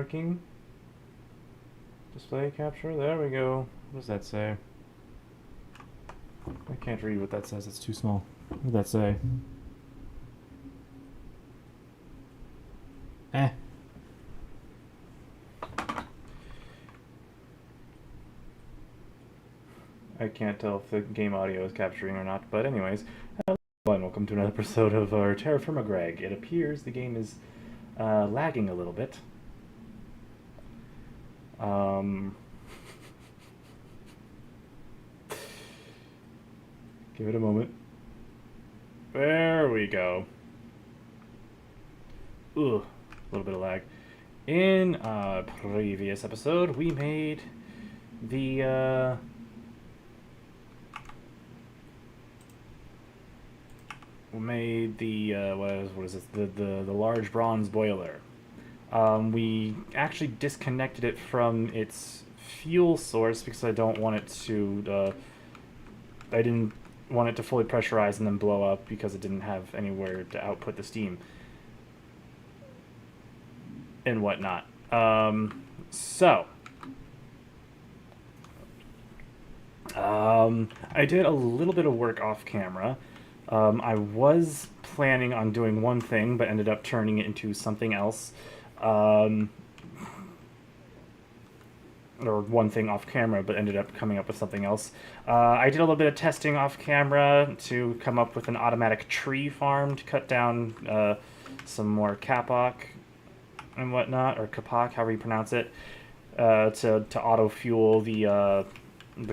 working. Display capture, there we go. What does that say? I can't read what that says, it's too small. What does that say? I can't tell if the game audio is capturing or not, but anyways, hello and welcome to another episode of our TerraFirmaGreg. It appears the game is lagging a little bit. Give it a moment. There we go. Ugh, a little bit of lag. In a previous episode, we made the what is it? The large bronze boiler. We actually disconnected it from its fuel source because I don't want it to. I didn't want it to fully pressurize and then blow up because it didn't have anywhere to output the steam and whatnot. I did a little bit of work off camera. I was planning on doing one thing, but ended up turning it into something else. Or one thing off camera, but ended up coming up with something else. I did a little bit of testing off camera to come up with an automatic tree farm to cut down some more kapok and whatnot, or kapak, however you pronounce it, to auto fuel the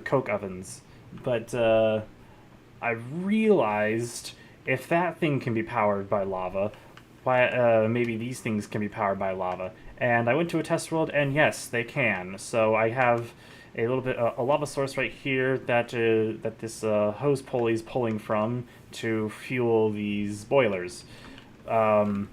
coke ovens. But I realized if that thing can be powered by lava, why maybe these things can be powered by lava. And I went to a test world, and yes, they can. So I have a little bit a lava source right here that that this hose pulley is pulling from to fuel these boilers. And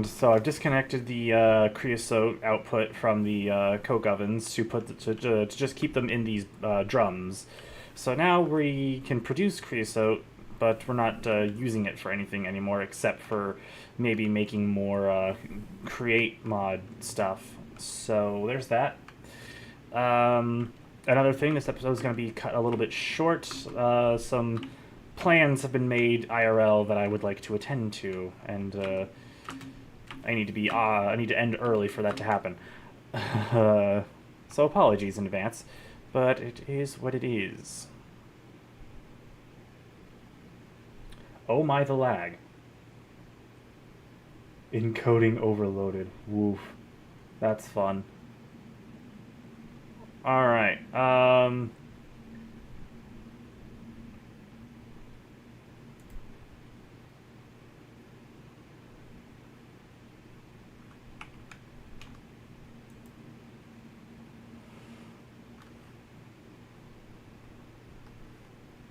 so I've disconnected the creosote output from the coke ovens to put to just keep them in these drums. So now we can produce creosote, but we're not using it for anything anymore except for maybe making more create mod stuff. So there's that. Another thing, this episode is going to be cut a little bit short. Some plans have been made IRL that I would like to attend to, and I need to end early for that to happen. So apologies in advance, but it is what it is. Oh my, the lag. Encoding overloaded. Woof. That's fun. Alright,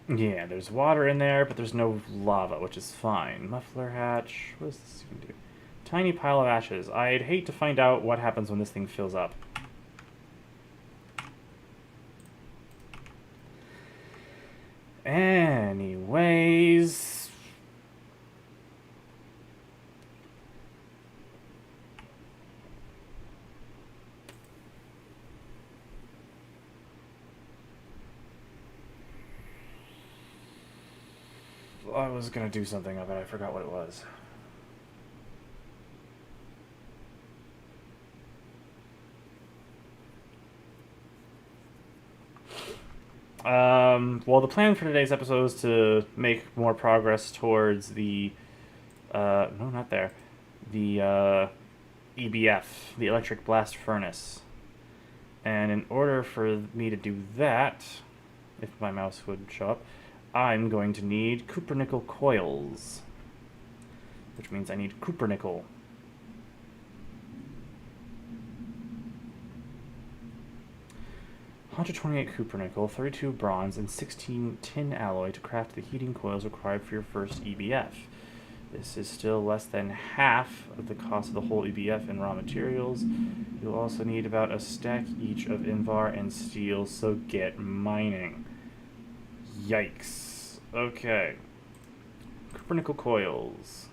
yeah, there's water in there, but there's no lava, which is fine. Muffler hatch. What does this even do? Tiny pile of ashes. I'd hate to find out what happens when this thing fills up. Anyways... I was gonna do something of it, I forgot what it was. Well, the plan for today's episode is to make more progress towards the, no, not there, the, EBF, the Electric Blast Furnace. And in order for me to do that, if my mouse would show up, I'm going to need cupronickel coils, which means I need cupronickel. $128 cupronickel, 32 bronze, and 16 tin alloy to craft the heating coils required for your first EBF. This is still less than half of the cost of the whole EBF in raw materials. You'll also need about a stack each of Invar and steel, so get mining. Yikes. Okay. Cupronickel coils.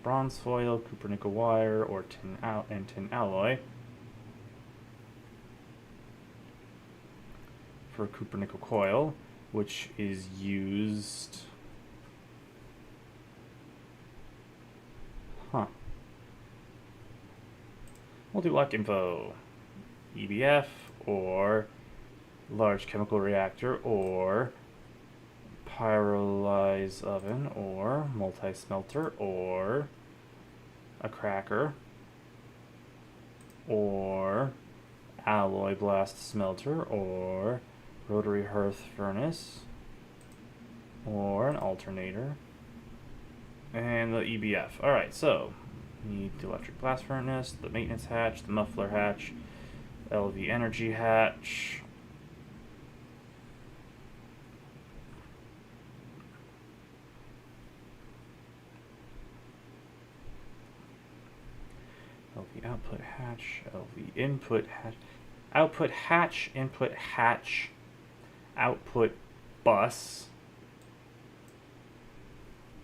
bronze foil, copper nickel wire, or tin alloy. For copper nickel coil, which is used. Huh. We'll do luck info. EBF, or large chemical reactor, or pyrolyze oven, or multi-smelter, or a cracker, or alloy blast smelter, or rotary hearth furnace, or an alternator, and the EBF. Alright, so need the electric blast furnace, the maintenance hatch, the muffler hatch, LV energy hatch, LV output hatch, LV input hatch, output hatch, input hatch, output bus,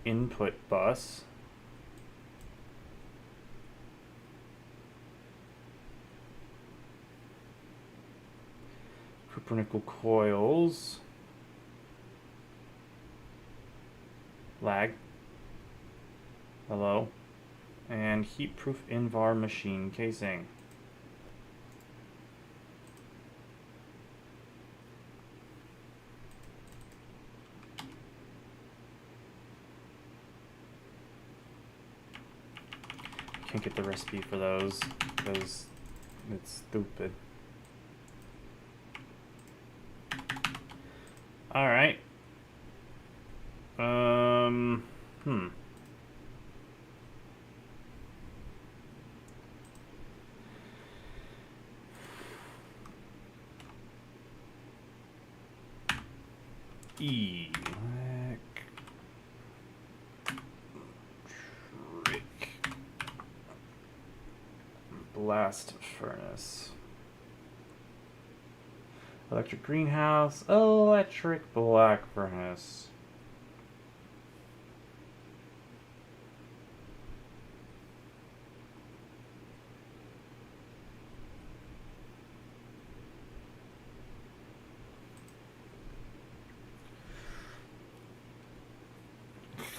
input bus, copper nickel coils, lag, hello, and heat-proof Invar machine casing. Can't get the recipe for those because it's stupid. All right. Electric blast furnace. Electric greenhouse, electric black furnace.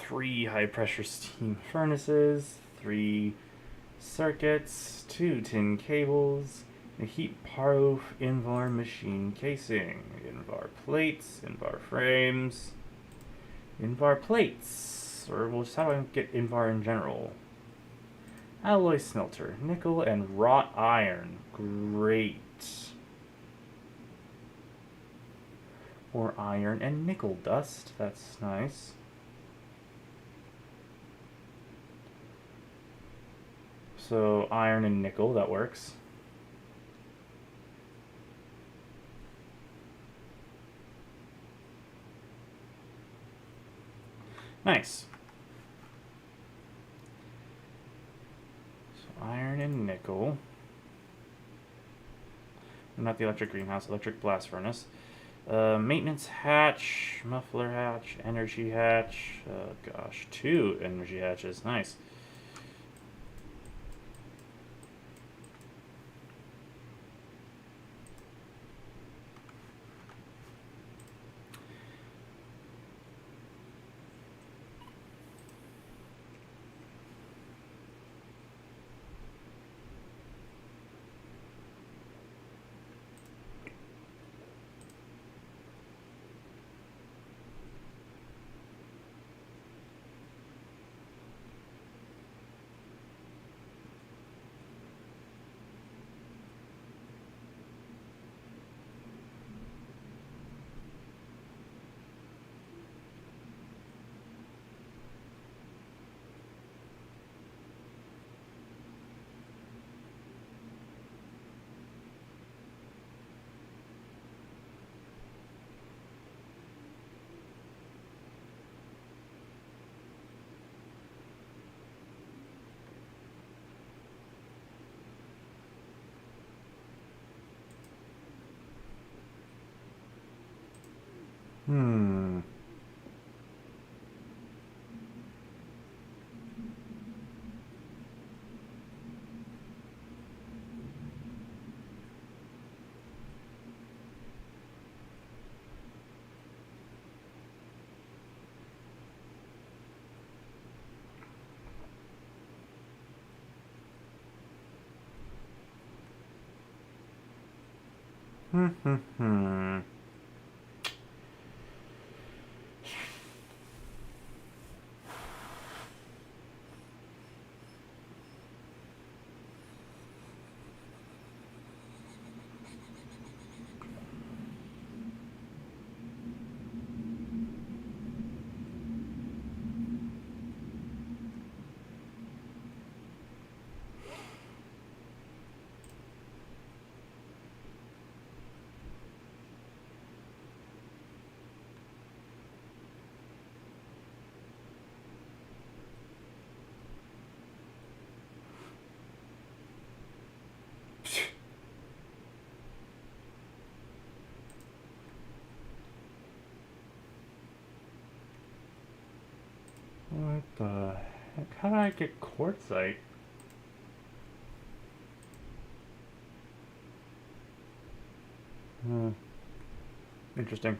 Three high pressure steam furnaces, 3 circuits, 2 tin cables, a heat-proof Invar machine casing, Invar plates, Invar frames, Invar plates, or well, just how do I get Invar in general? Alloy smelter, nickel and wrought iron, great. Or iron and nickel dust, that's nice. So iron and nickel, that works. Nice. So iron and nickel. Not the electric greenhouse, electric blast furnace. Maintenance hatch, muffler hatch, energy hatch. Gosh, 2 energy hatches. Nice. What the heck? How did I get quartzite? Interesting.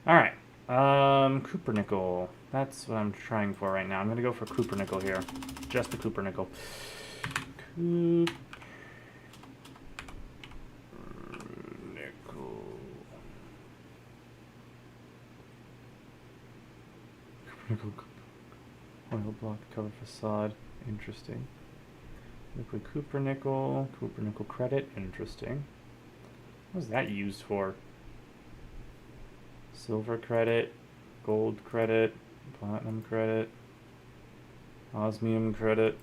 Alright. Cupronickel. That's what I'm trying for right now. I'm gonna go for cupronickel here. Just the cupronickel. Cupronickel. Cupronickel. Oil block cover facade. Interesting. Liquid cupronickel. Cupronickel credit. Interesting. What was that used for? Silver credit. Gold credit. Platinum credit. Osmium credit.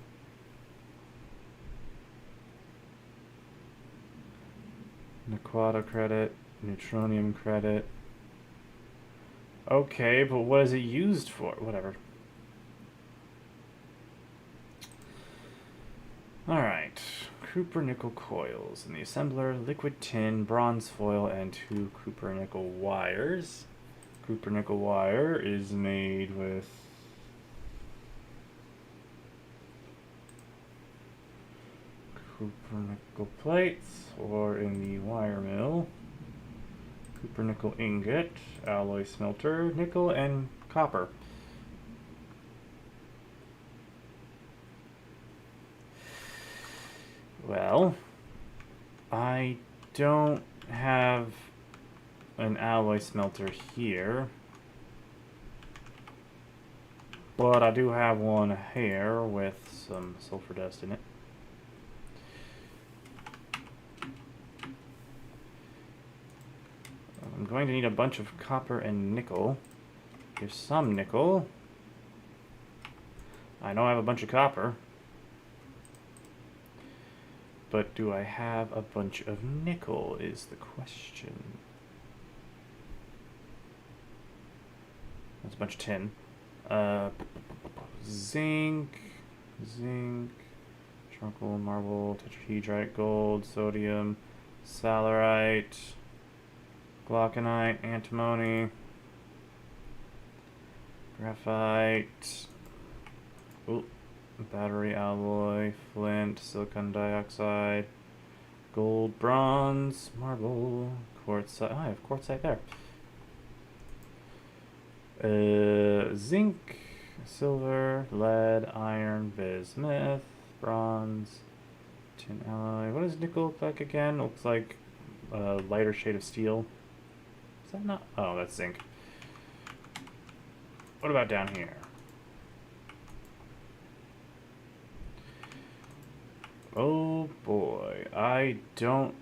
Naquata credit. Neutronium credit. Okay, but what is it used for? Whatever. Alright. Cupronickel coils in the assembler, liquid tin, bronze foil, and 2 cupronickel wires. Cupronickel wire is made with cupronickel plates, or in the wire mill, cupronickel ingot, alloy smelter, nickel, and copper. Well, I don't have an alloy smelter here, but I do have one here with some sulfur dust in it. I'm going to need a bunch of copper and nickel. Here's some nickel. I know I have a bunch of copper. But do I have a bunch of nickel is the question. That's a bunch of tin. Zinc, charcoal, marble, tetrahedrite, gold, sodium, salarite, glauconite, antimony, graphite, battery alloy, flint, silicon dioxide, gold, bronze, marble, quartzite. Oh, I have quartzite there. Zinc, silver, lead, iron, bismuth, bronze, tin alloy. What does nickel look like again? It looks like a lighter shade of steel. Is that not? Oh, that's zinc. What about down here? Oh boy, I don't...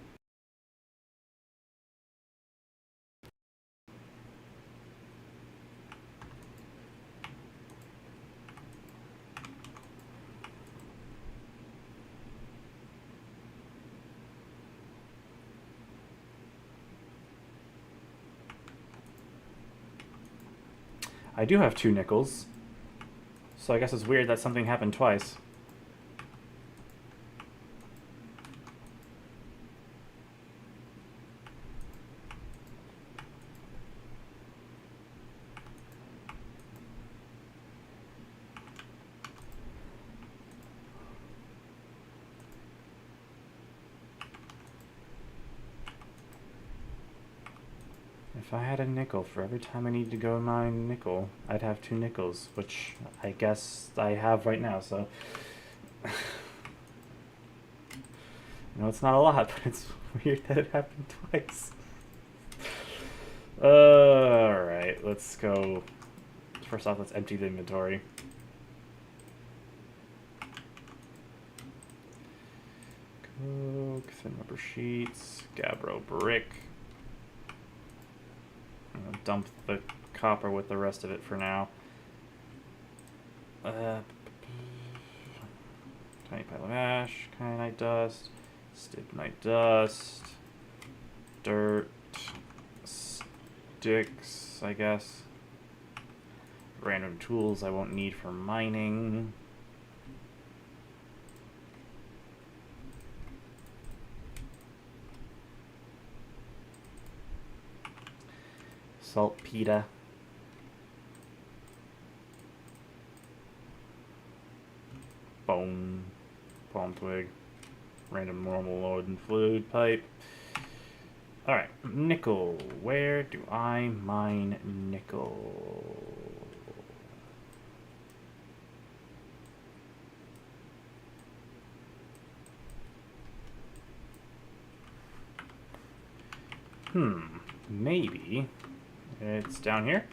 I do have 2 nickels, so I guess it's weird that something happened twice. If I had a nickel for every time I need to go mine nickel, I'd have 2 nickels, which I guess I have right now, so... I know it's not a lot, but it's weird that it happened twice. Alright, let's go. First off, let's empty the inventory. Coke, thin rubber sheets, gabbro brick. I'm gonna dump the copper with the rest of it for now. Tiny pile of ash, kyanite dust, stibnite dust, dirt, sticks, I guess. Random tools I won't need for mining. Saltpeter. Bone. Palm twig. Random normal load and fluid pipe. Alright, nickel. Where do I mine nickel? Maybe it's down here.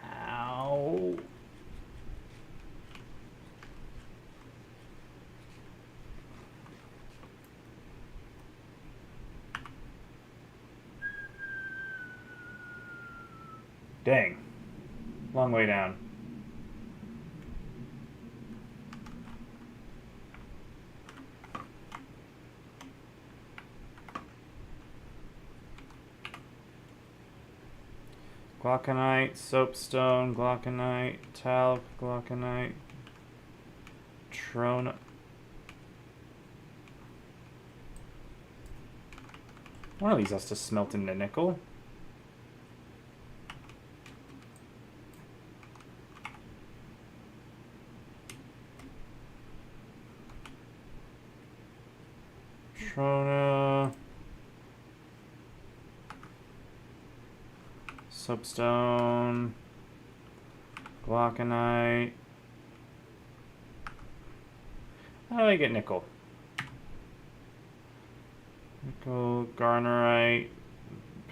Ow. Dang. Long way down. Glauconite, soapstone, glauconite, talc, glauconite, trona. One of these has to smelt into nickel. Trona. Soapstone, glauconite. How do I get nickel? Nickel, garnerite,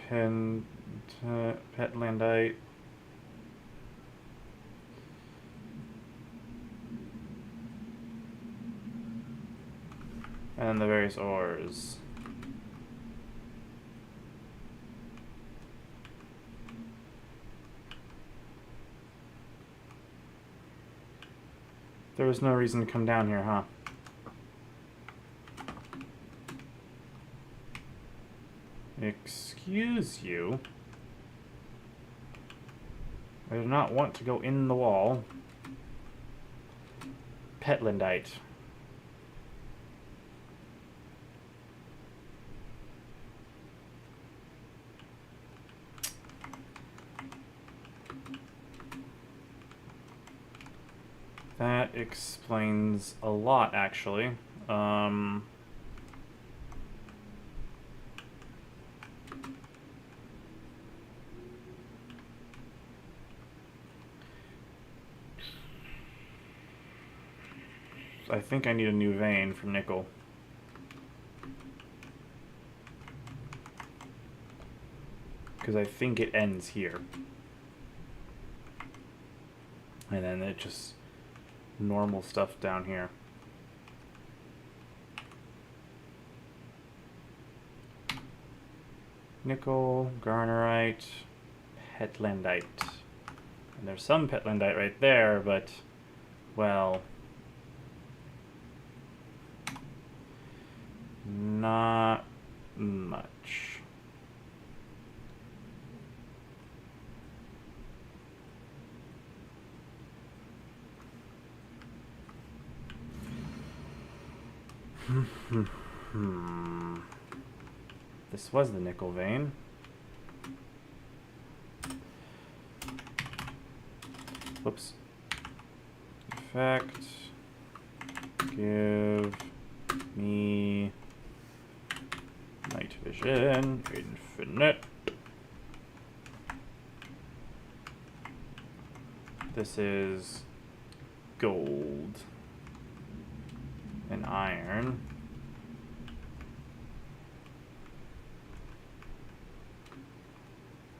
petlandite. And then the various ores. There was no reason to come down here, huh? Excuse you. I do not want to go in the wall. Petlandite. That explains a lot, actually. I think I need a new vein for nickel. Because I think it ends here. And then it just... normal stuff down here. Nickel, garnerite, petlandite. And there's some petlandite right there, but, well, not much. This was the nickel vein. Whoops. Effect. Give me night vision infinite. This is gold. and iron.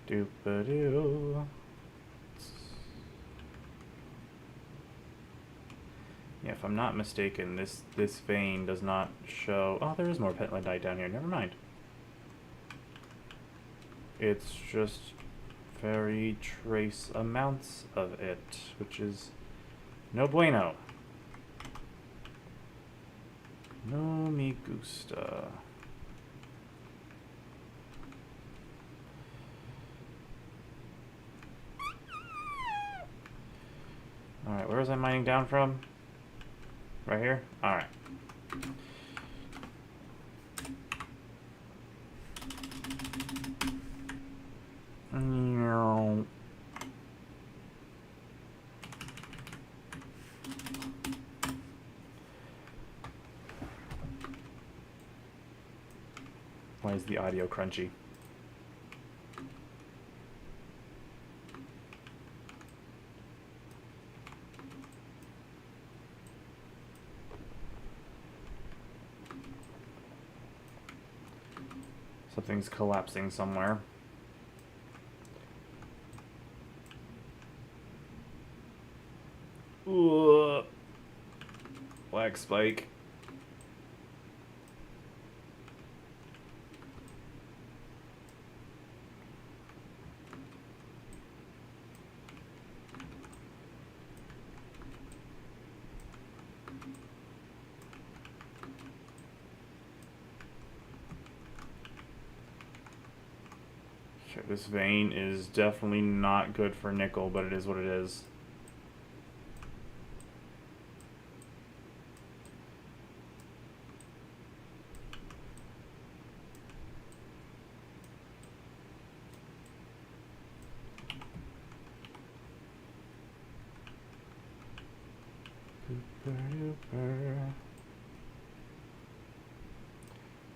Doop-a-doo. Yeah, if I'm not mistaken, this vein does not show... Oh, there is more petalite down here. Never mind. It's just very trace amounts of it, which is no bueno. No me gusta. Alright, where was I mining down from? Right here? Alright. Why is the audio crunchy? Something's collapsing somewhere. Ooh. Black spike. This vein is definitely not good for nickel, but it is what it is.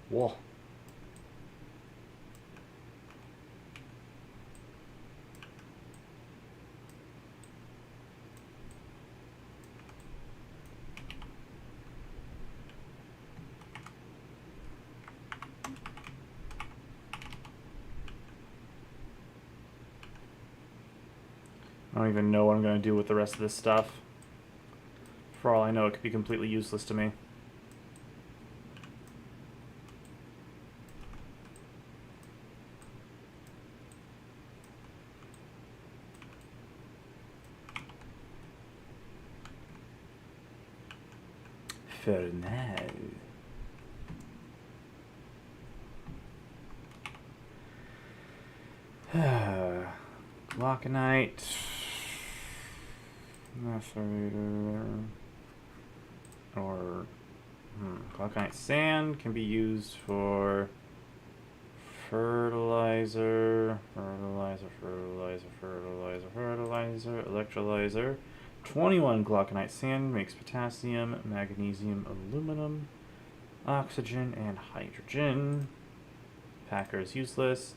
Whoa. I don't even know what I'm going to do with the rest of this stuff. For all I know, it could be completely useless to me. For now. Glauconite. Macerator. Or glauconite sand can be used for fertilizer, electrolyzer. 21 glauconite sand makes potassium, magnesium, aluminum, oxygen, and hydrogen. Packer is useless.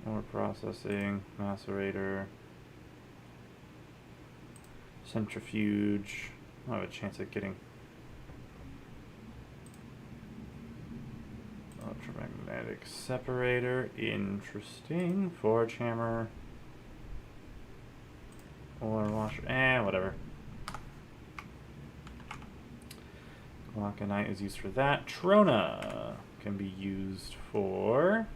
More processing, macerator, centrifuge. I have a chance at getting electromagnetic separator. Interesting. Forge hammer. Ore washer. Whatever. Glauconite is used for that. Trona can be used for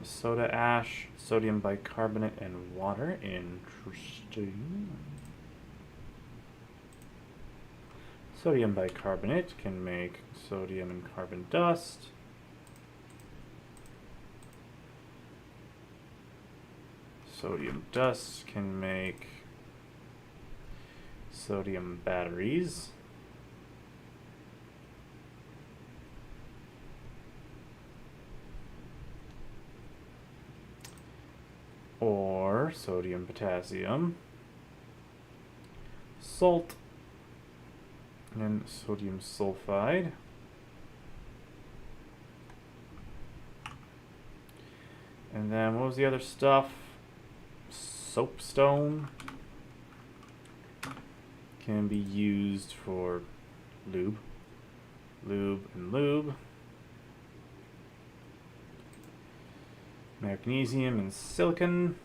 soda ash, sodium bicarbonate, and water. Interesting. Sodium bicarbonate can make sodium and carbon dust. Sodium dust can make sodium batteries. Or sodium potassium, salt, and sodium sulfide. And then what was the other stuff? soapstone can be used for lube. Lube and lube. Magnesium and silicon.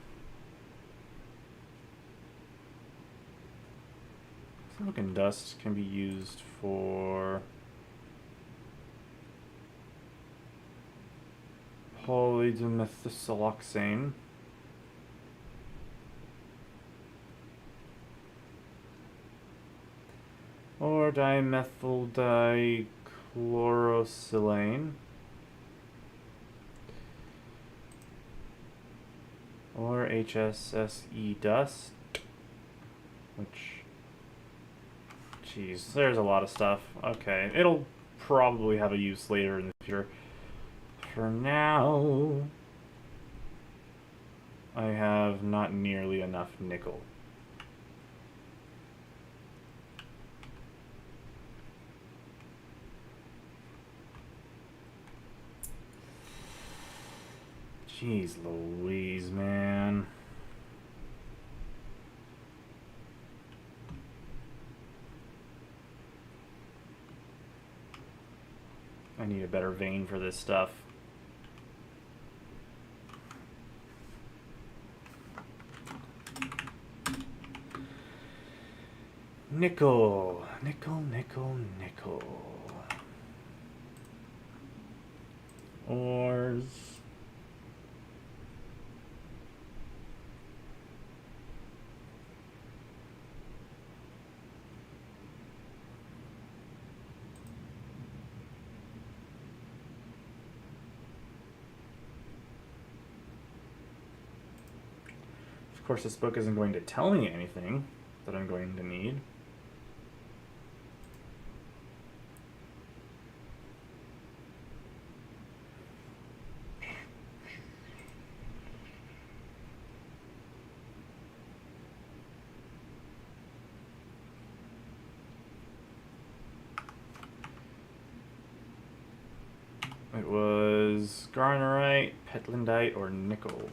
Silicon dust can be used for polydimethylsiloxane. Or dimethyl dichlorosilane. Or HSSE dust, which, geez, there's a lot of stuff. Okay, it'll probably have a use later in the future. For now, I have not nearly enough nickel. Jeez Louise, man. I need a better vein for this stuff. Nickel, nickel, nickel, nickel. Ores. Of course, this book isn't going to tell me anything that I'm going to need. It was garnerite, petlandite, or nickel.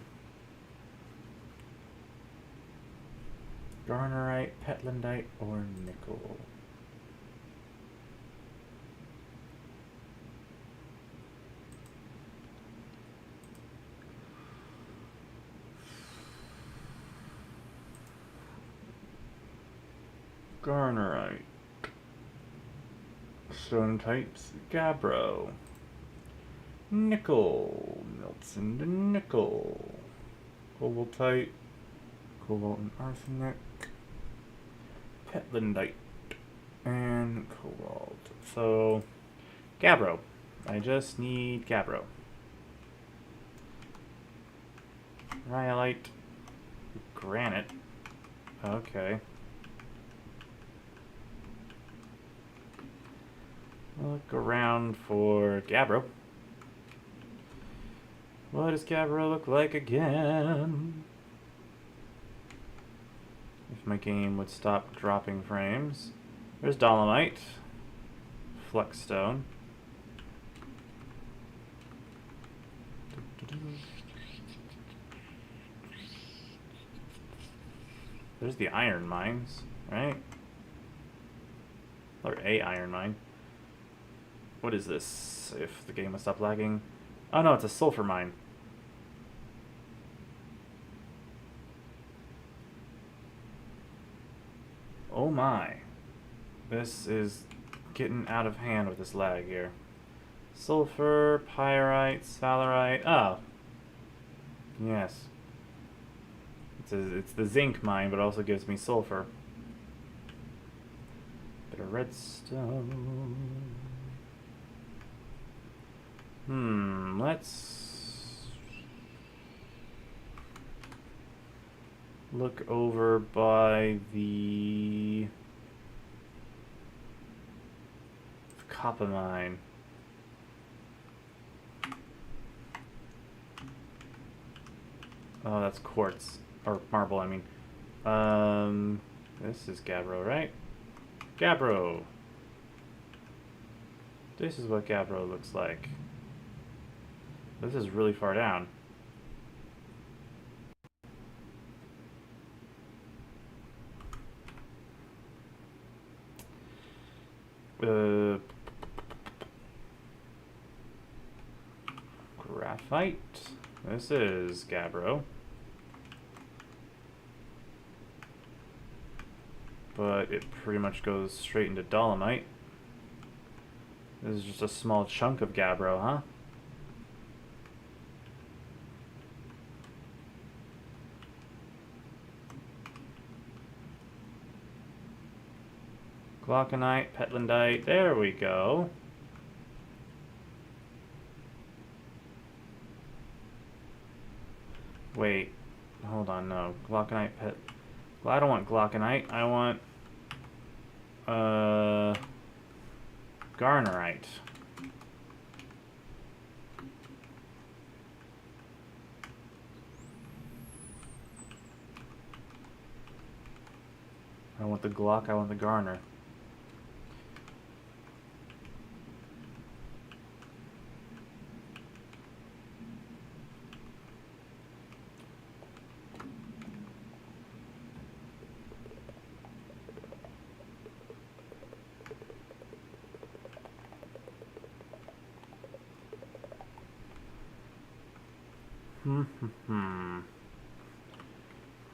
Garnerite, petlandite, or nickel. Garnerite. Stone types, gabbro. Nickel melts into nickel. Cobaltite, cobalt and arsenic. Petlandite and cobalt. So, gabbro. I just need gabbro. Rhyolite, granite. Okay. Look around for gabbro. What does gabbro look like again? If my game would stop dropping frames. There's dolomite, flexstone. There's the iron mines, right? Or a iron mine. What is this? If the game will stop lagging. Oh no, it's a sulfur mine. Oh my. This is getting out of hand with this lag here. Sulfur, pyrite, salarite. Oh. Yes. It's the zinc mine, but it also gives me sulfur. Bit of redstone. Let's look over by the copper mine. Oh, that's quartz. Or marble, I mean. This is gabbro, right? Gabbro! This is what gabbro looks like. This is really far down. Graphite. This is gabbro. But it pretty much goes straight into dolomite. This is just a small chunk of gabbro, huh? Glauconite, petlandite, there we go. Wait, hold on, no. Glauconite, well, I don't want glauconite, I want, garnerite. I don't want the Glock, I want the Garner.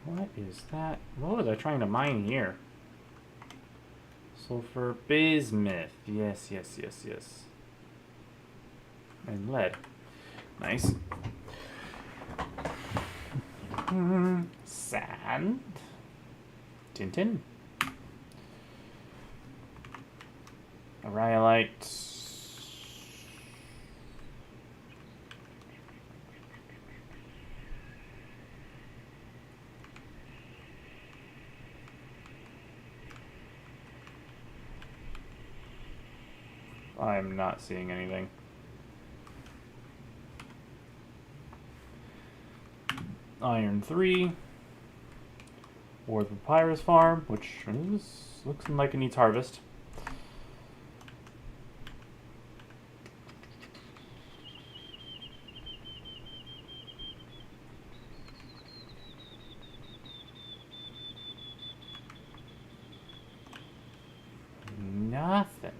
What is that? What was I trying to mine here? Sulfur, bismuth. Yes, yes, yes, yes. And lead. Nice. Sand. Tintin. Rhyolite. I'm not seeing anything. Iron 3. Or the papyrus farm, which looks like it needs harvest. Nothing.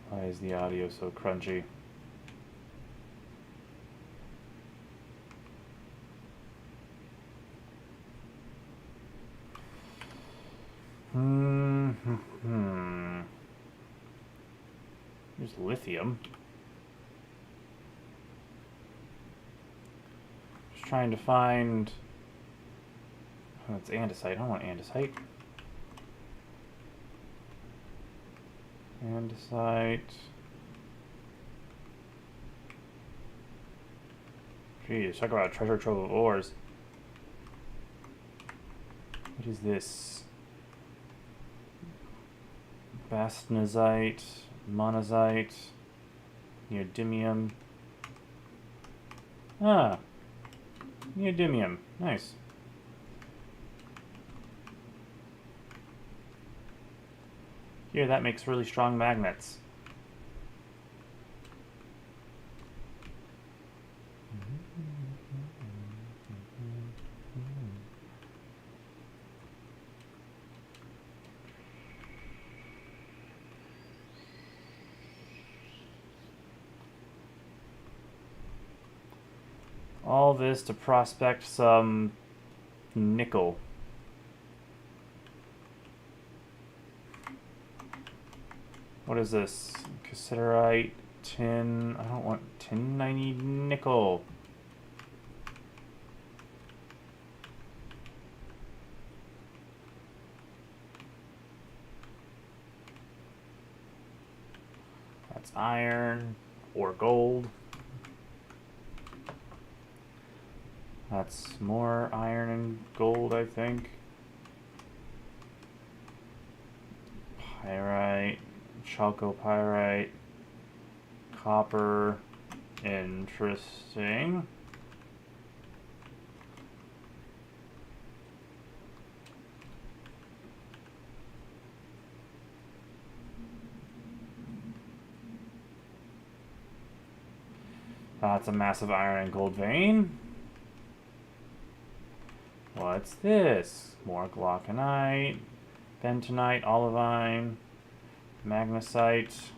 Why is the audio so crunchy? There's lithium. Just trying to find... Oh, it's andesite. I don't want andesite. Andesite. Geez, talk about a treasure trove of ores. What is this? Bastnazite, monazite, neodymium. Ah, neodymium. Nice. Here, that makes really strong magnets. All this to prospect some nickel. What is this? Cassiterite, tin. I don't want tin, I need nickel. That's iron or gold. That's more iron and gold, I think. Pyrite, chalcopyrite, copper. Interesting. That's a massive iron and gold vein. What's this? More glauconite, bentonite, olivine, magnesite.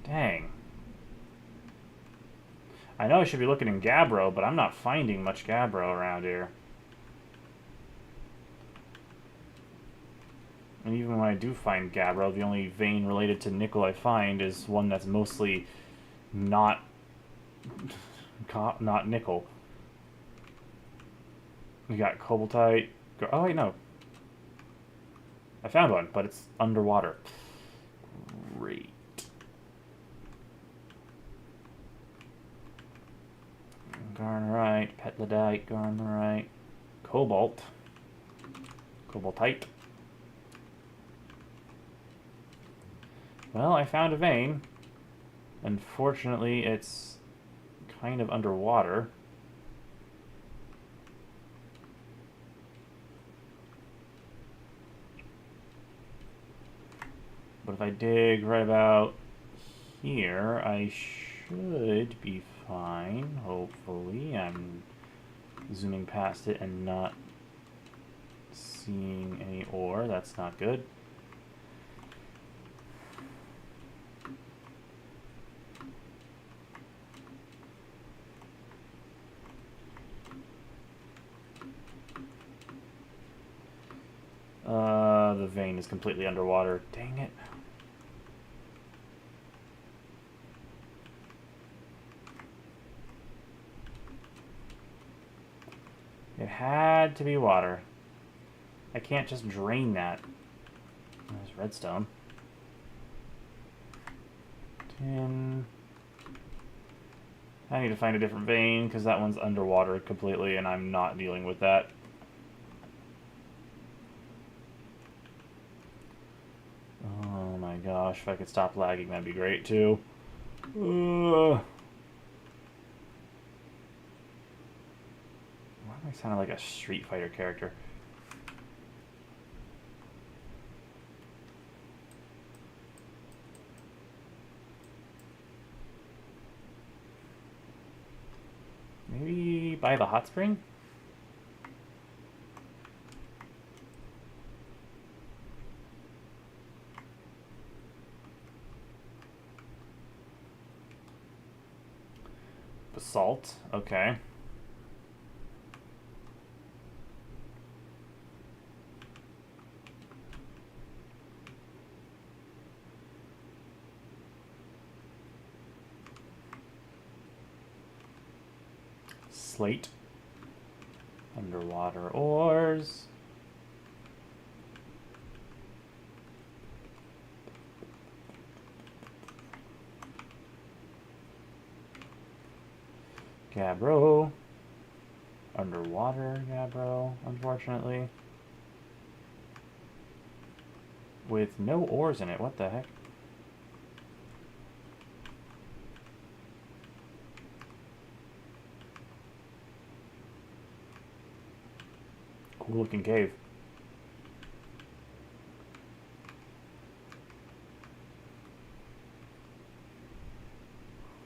Dang. I know I should be looking in gabbro, but I'm not finding much gabbro around here. And even when I do find gabbro, the only vein related to nickel I find is one that's mostly not nickel. We got cobaltite. Oh wait, no. I found one, but it's underwater. Great. Garnerite, petlodite, garnerite, cobalt, cobaltite. Well, I found a vein. Unfortunately, it's kind of underwater. But if I dig right about here, I should be fine, hopefully. I'm zooming past it and not seeing any ore. That's not good. The vein is completely underwater. Dang it. It had to be water. I can't just drain that. There's redstone. Tin. I need to find a different vein because that one's underwater completely and I'm not dealing with that. Oh my gosh, if I could stop lagging, that'd be great too. Why am I sounding like a Street Fighter character? Maybe by the hot spring? Basalt, okay. Slate. Underwater ores. Gabbro. Underwater gabbro, unfortunately. With no ores in it, what the heck? Cool looking cave.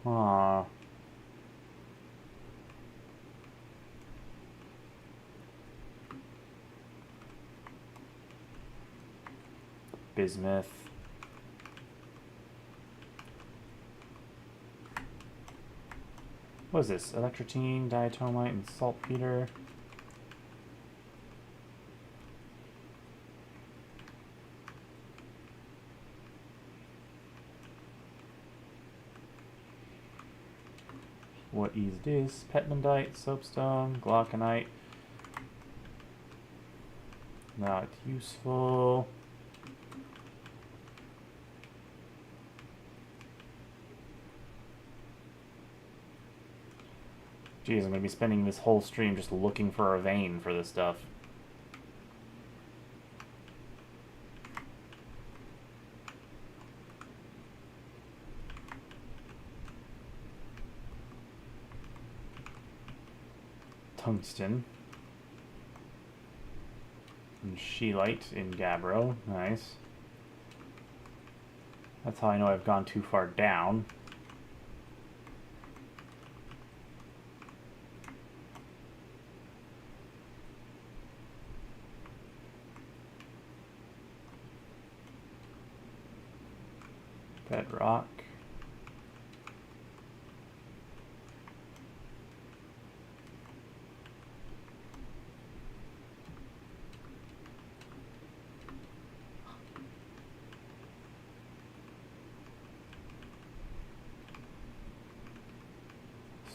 Huh. Bismuth. What is this? Electrotine, diatomite, and saltpeter. What is this? Petlindite, soapstone, glauconite. Not useful. Jeez, I'm going to be spending this whole stream just looking for a vein for this stuff. Tungsten. And scheelite in gabbro. Nice. That's how I know I've gone too far down. Bedrock.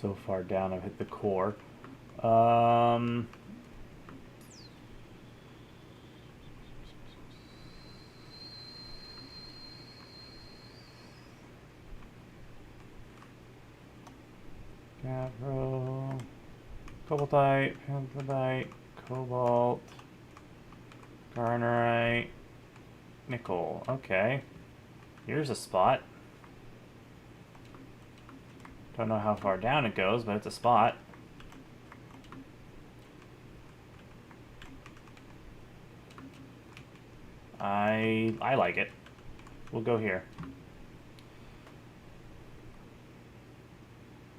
So far down, I've hit the core. Gabbro, cobaltite, panthodite, cobalt, garnerite, nickel. Okay, here's a spot. Don't know how far down it goes, but it's a spot. I like it. We'll go here.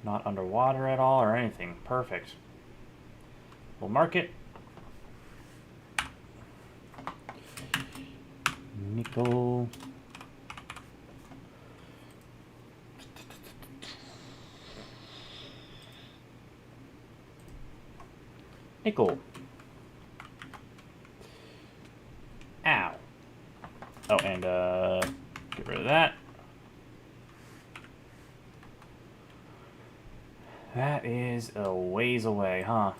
Not underwater at all or anything. Perfect. We'll mark it. Nickel. Nickel. Ow. Oh, and get rid of that. That is a ways away, huh?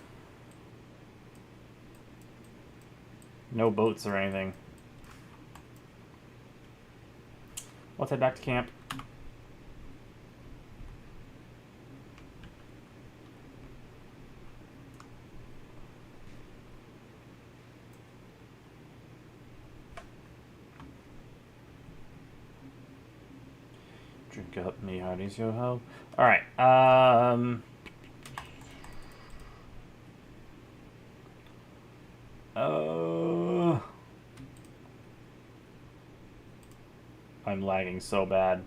No boats or anything. Let's head back to camp. Drink up me hearties, yo ho. Alright, I'm lagging so bad.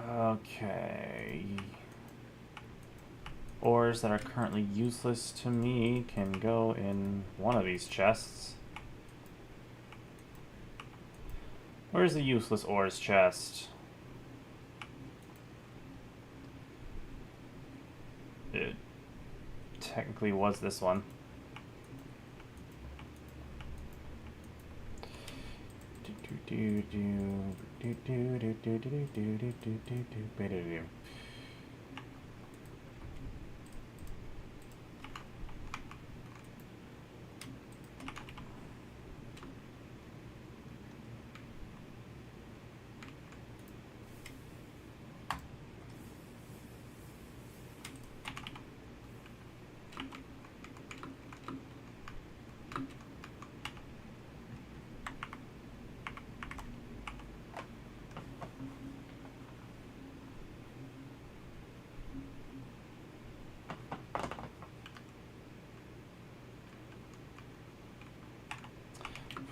Okay. Ores that are currently useless to me can go in one of these chests. Where's the useless ores chest? It technically was this one.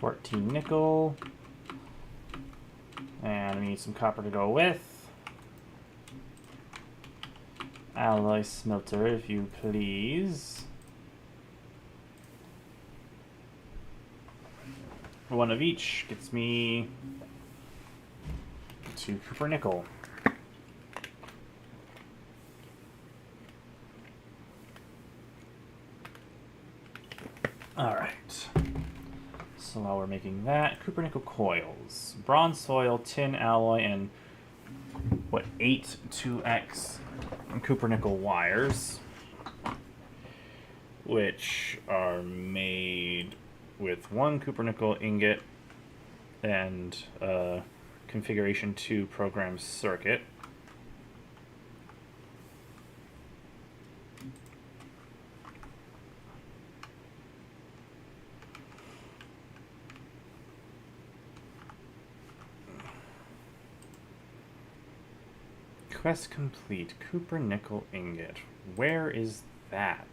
$14 nickel. And we need some copper to go with. Alloy smelter, if you please. One of each gets me 2 copper nickel. Alright. So while we're making that, copper nickel coils, bronze foil, tin alloy, and what, 8 2x copper nickel wires, which are made with 1 copper nickel ingot and configuration 2 program circuit. Quest complete. Copper nickel ingot. Where is that.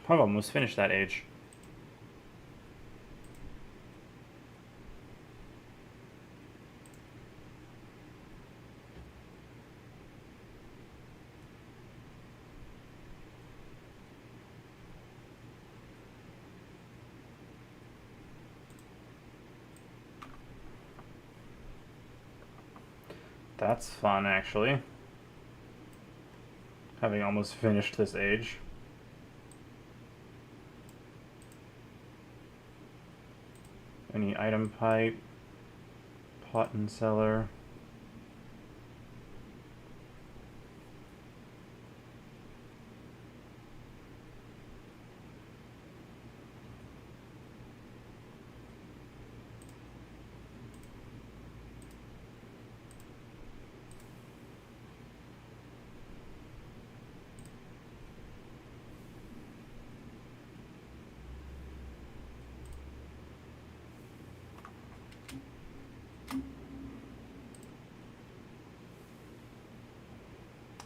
I've almost finished that age. That's fun, actually. Having almost finished this age. Any item pipe, pot and cellar.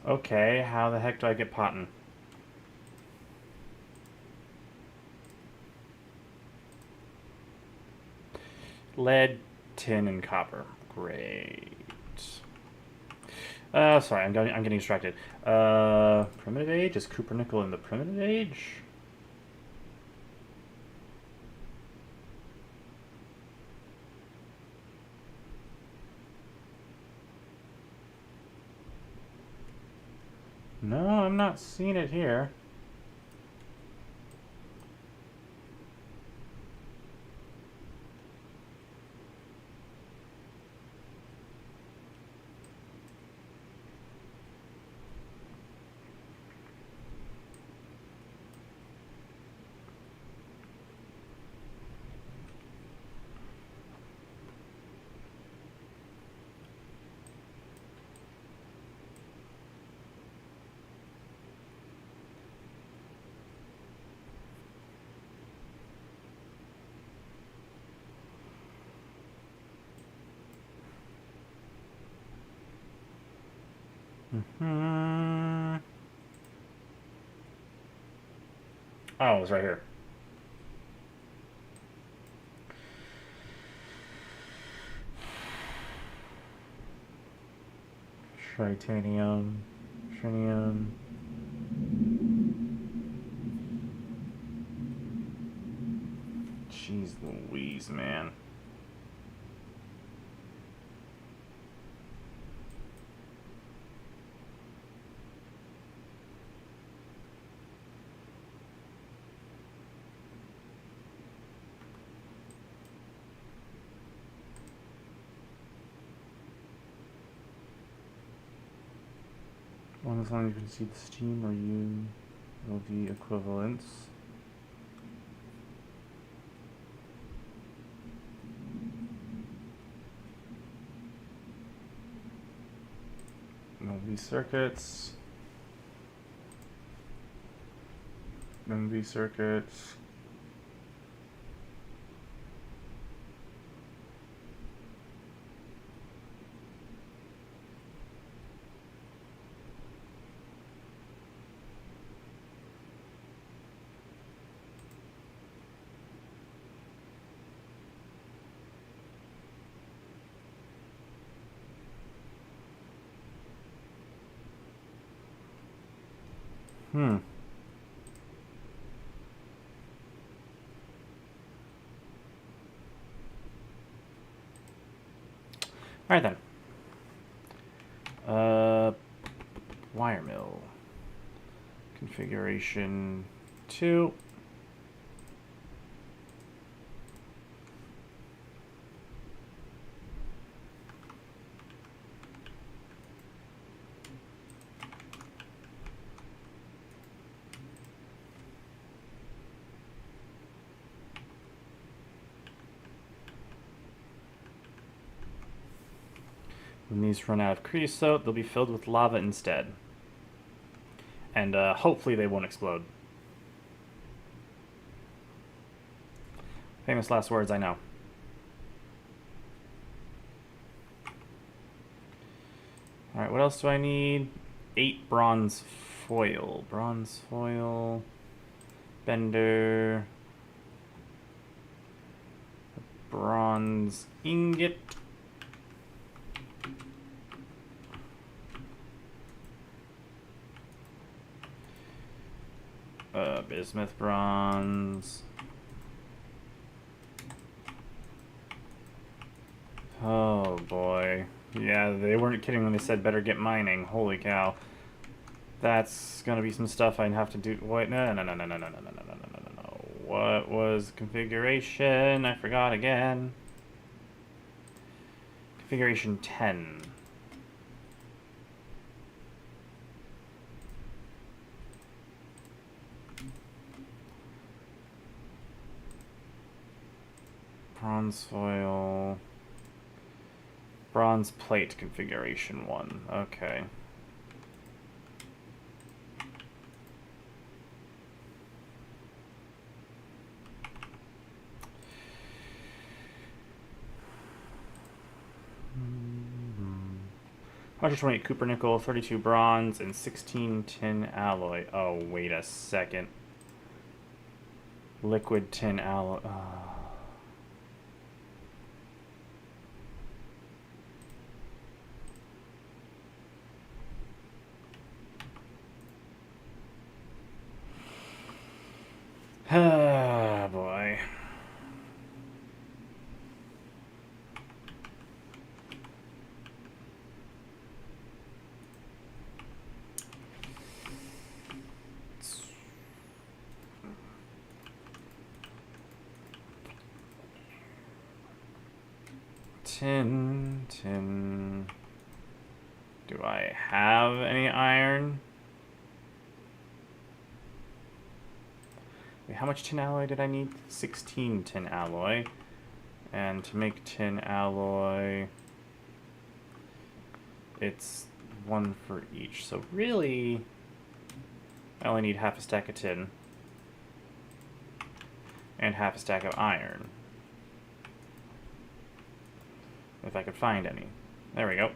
Okay, how the heck do I get potton? Lead, tin, and copper. Great. Sorry, I'm getting distracted. Primitive age? Is Cooper nickel in the primitive age? No, I'm not seeing it here. Hmm. Oh, it's right here. Tritanium, trinium. Jeez Louise, man. Well, as long as you can see the steam or ULD equivalents. ULD circuits. ULD circuits. Hmm. All right then. Wire mill. Configuration 2. When these run out of creosote, they'll be filled with lava instead. And hopefully they won't explode. Famous last words, I know. Alright, what else do I need? 8 bronze foil. Bronze foil. Bender. Bronze ingot. Bismuth bronze. Oh boy. Yeah, they weren't kidding when they said better get mining. Holy cow. That's gonna be some stuff I'd have to do. Wait, no. What was configuration? I forgot again. Configuration 10. Bronze foil. Bronze plate configuration 1. Okay. Mm-hmm. 128 copper nickel, 32 bronze, and 16 tin alloy. Oh, wait a second. Liquid tin alloy. Ah, boy. Tin. Do I have any iron? Wait, how much tin alloy did I need? 16 tin alloy. And to make tin alloy, it's 1 for each. So really, I only need half a stack of tin. And half a stack of iron. If I could find any. There we go.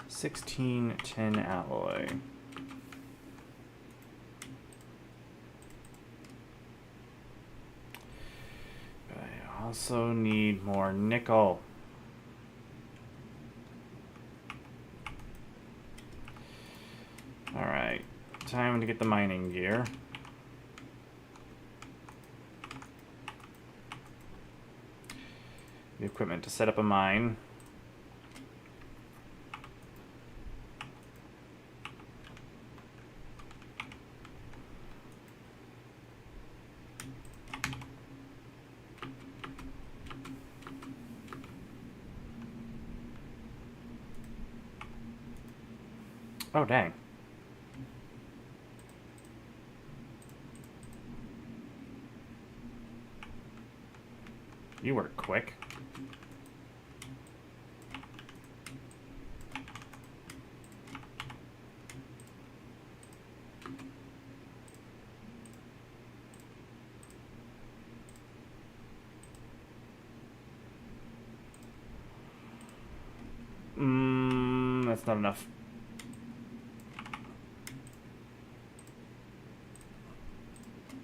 $16 tin alloy. I also need more nickel. Alright, time to get the mining gear. The equipment to set up a mine. Oh, dang. You were quick. That's not enough.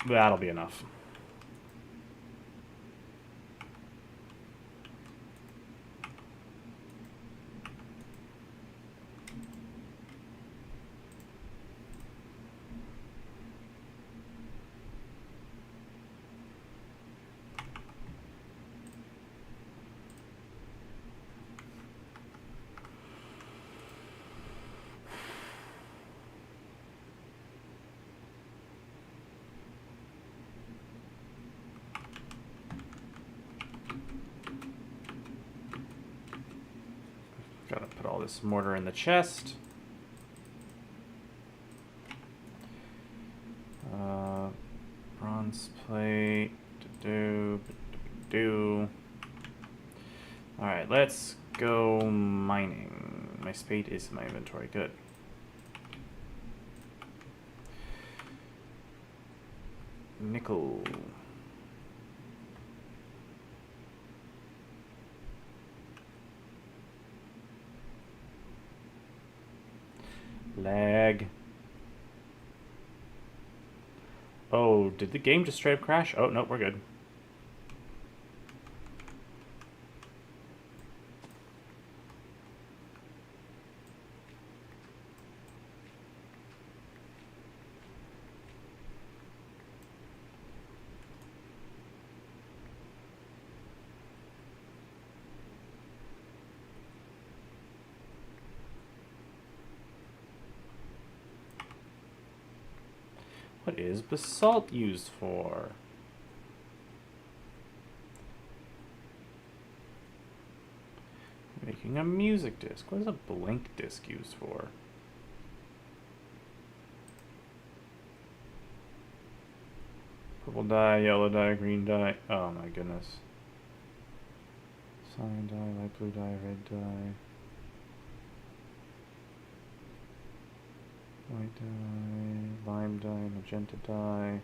That'll be enough. Gotta put all this mortar in the chest. Bronze plate. do. Alright, let's go mining. My spade is in my inventory. Good. Nickel. Lag. Oh, did the game just straight up crash? Oh, no, we're good. What is basalt used for? Making a music disc. What is a blank disc used for? Purple dye, yellow dye, green dye. Oh my goodness. Cyan dye, light blue dye, red dye. White dye, lime dye, magenta dye.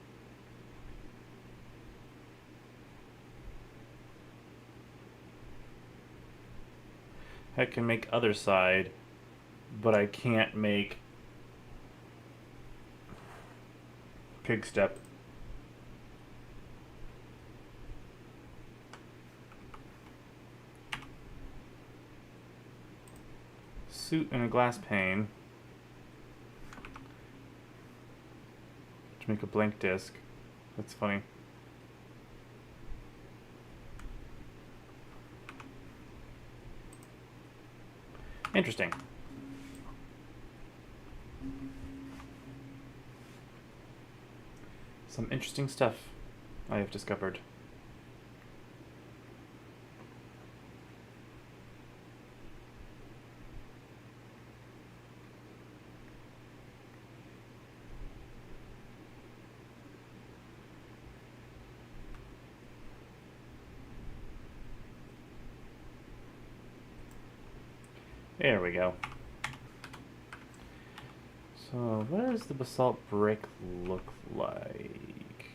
I can make other side, but I can't make pig step. Suit and a glass pane to make a blank disc. That's funny. Interesting. Some interesting stuff I have discovered. There we go. So, what does the basalt brick look like?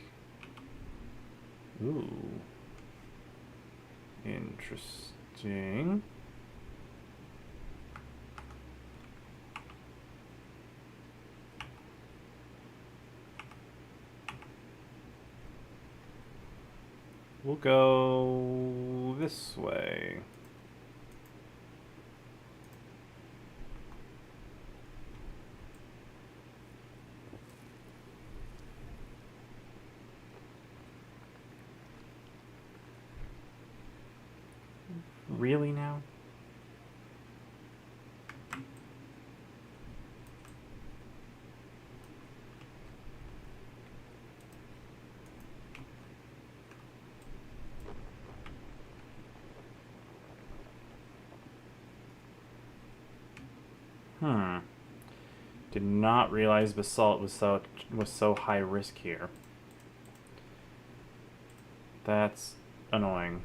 Ooh. Interesting. We'll go this way. Really now? Did not realize basalt was so high risk here. That's annoying.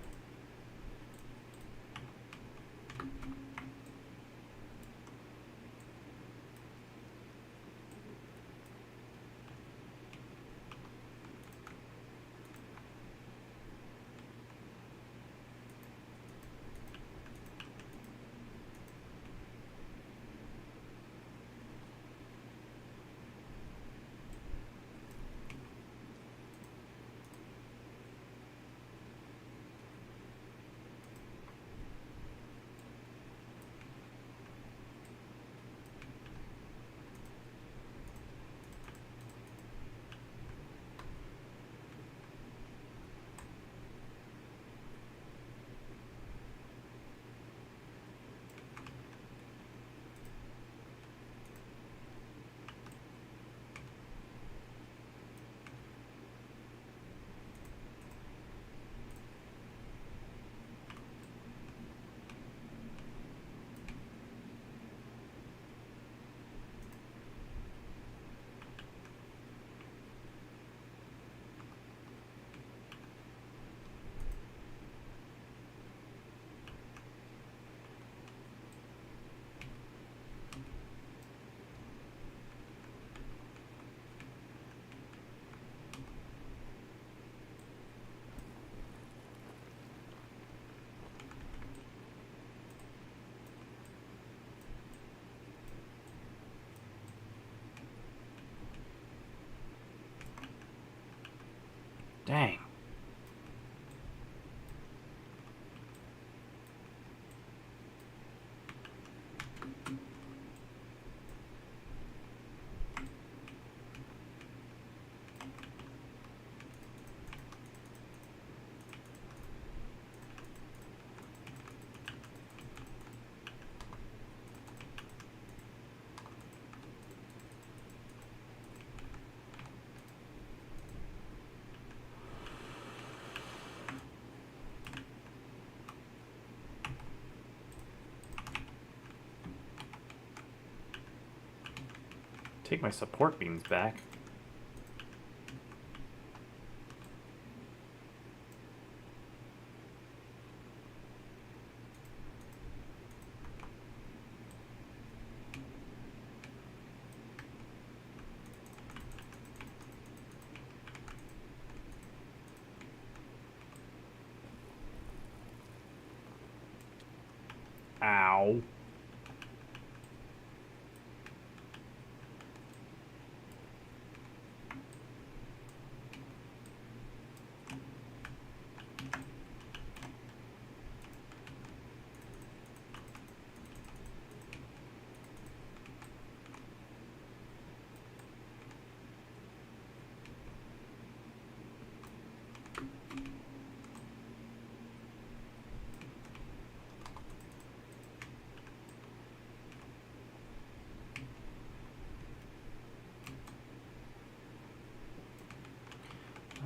Dang. Take my support beams back. Ow.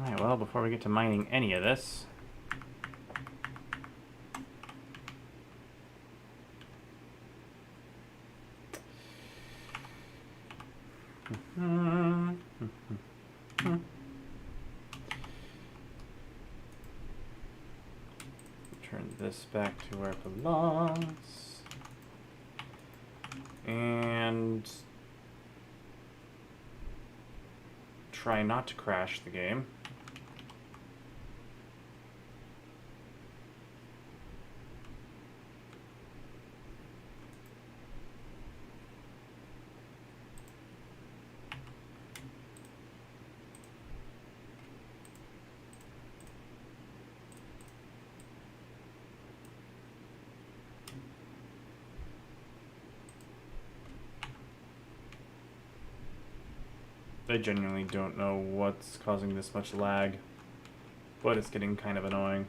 Alright, well, before we get to mining any of this... Turn this back to where it belongs. And... try not to crash the game. I genuinely don't know what's causing this much lag, but it's getting kind of annoying.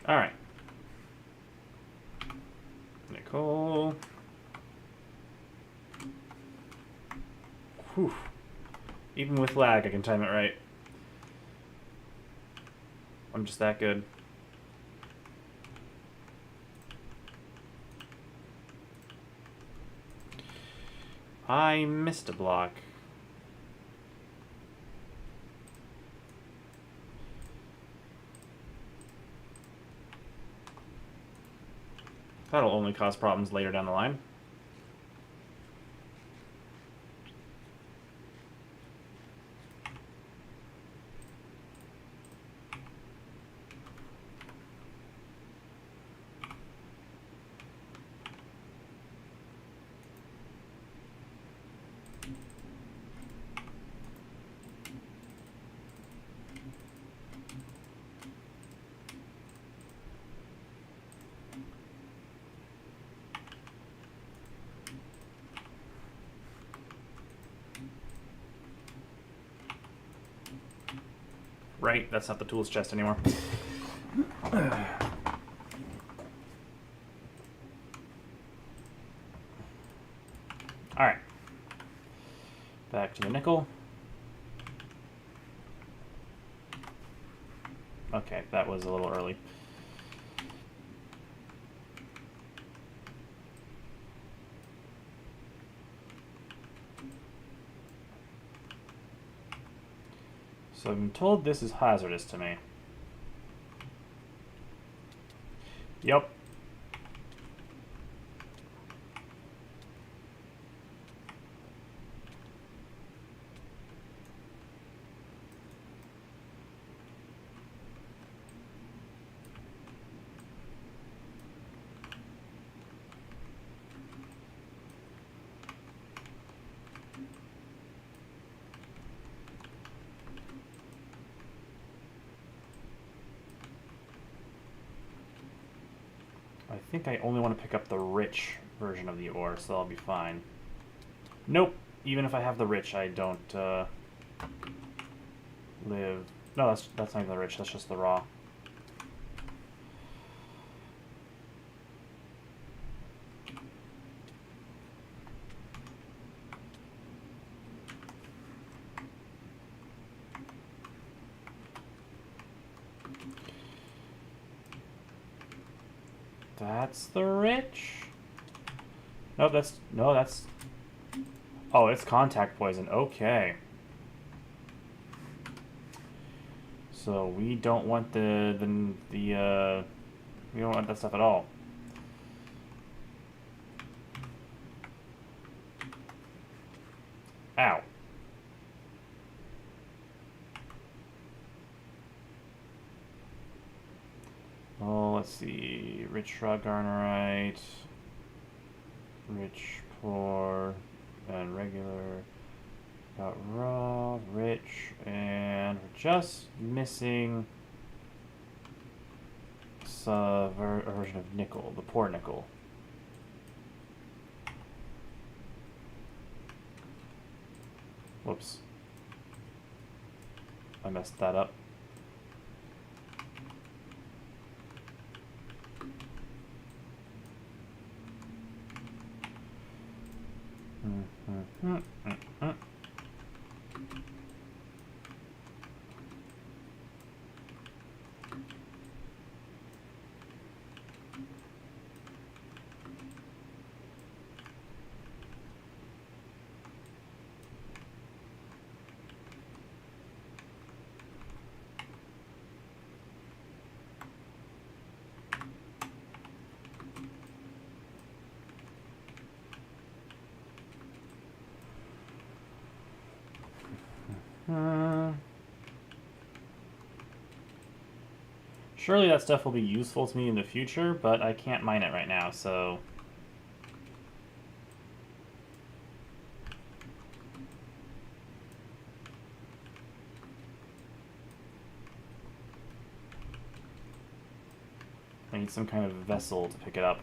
All right. Nicole. Whew. Even with lag, I can time it right. I'm just that good. I missed a block. That'll only cause problems later down the line. Right, that's not the tools chest anymore. Alright. Back to the nickel. Okay, that was a little early. So I'm told this is hazardous to me. Yep. I think I only want to pick up the rich version of the ore, so I'll be fine. Nope. Even if I have the rich, I don't live. No, that's not even the rich. That's just the raw. That's the rich. No, that's. Oh, it's contact poison. Okay. So we don't want we don't want that stuff at all. Ow. Oh, let's see. Rich raw garnerite. Rich, poor, and regular. Got raw, rich, and we're just missing a version of nickel, the poor nickel. Whoops. I messed that up. Surely that stuff will be useful to me in the future, but I can't mine it right now, so... I need some kind of vessel to pick it up.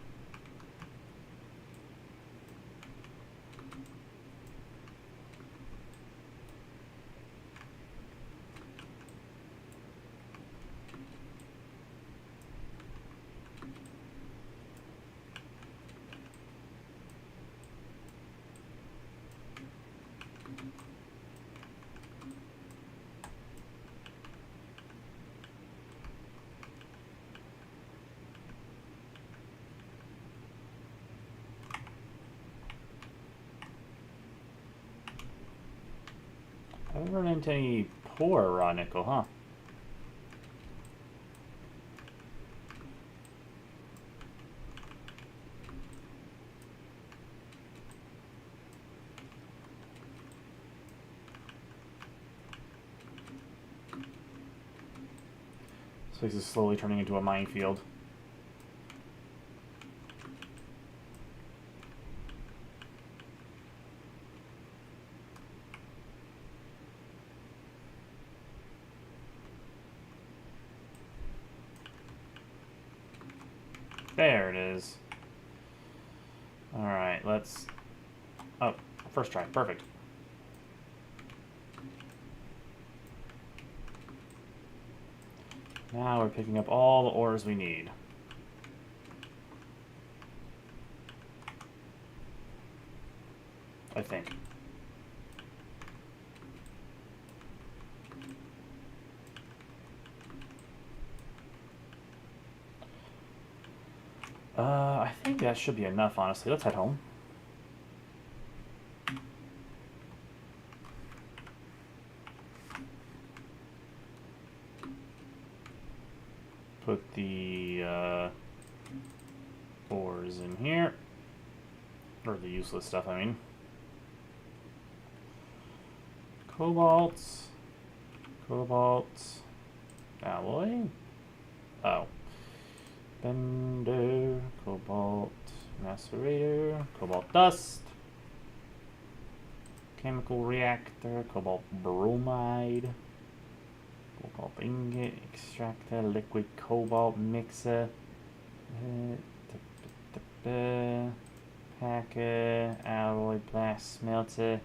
I haven't run into any poor raw nickel, huh? This place is slowly turning into a minefield. There it is. Alright, let's... Oh, first try. Perfect. Now we're picking up all the ores we need. I think. I think that should be enough, honestly. Let's head home. put the ores in here. Or the useless stuff, I mean. Cobalt. Alloy. Oh. Bender. Cobalt. Macerator. Cobalt dust. Chemical reactor. Cobalt bromide. Cobalt ingot. Extractor. Liquid cobalt mixer. Packer. Alloy blast smelter.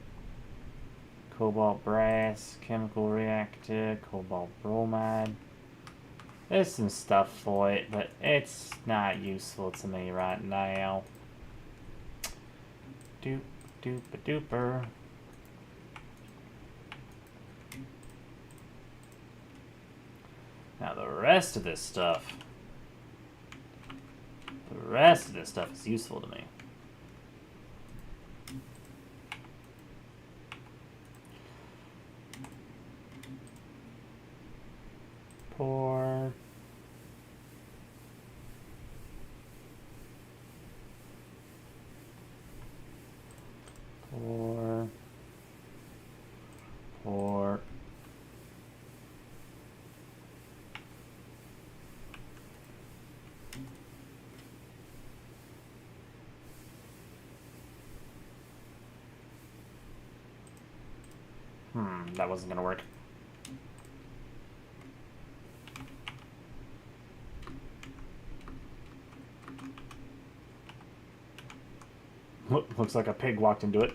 Cobalt brass. Chemical reactor. Cobalt bromide. There's some stuff for it, but it's not useful to me right now. Doop doopa dooper. Now the rest of this stuff is useful to me. Pour. That wasn't gonna work. Looks like a pig walked into it.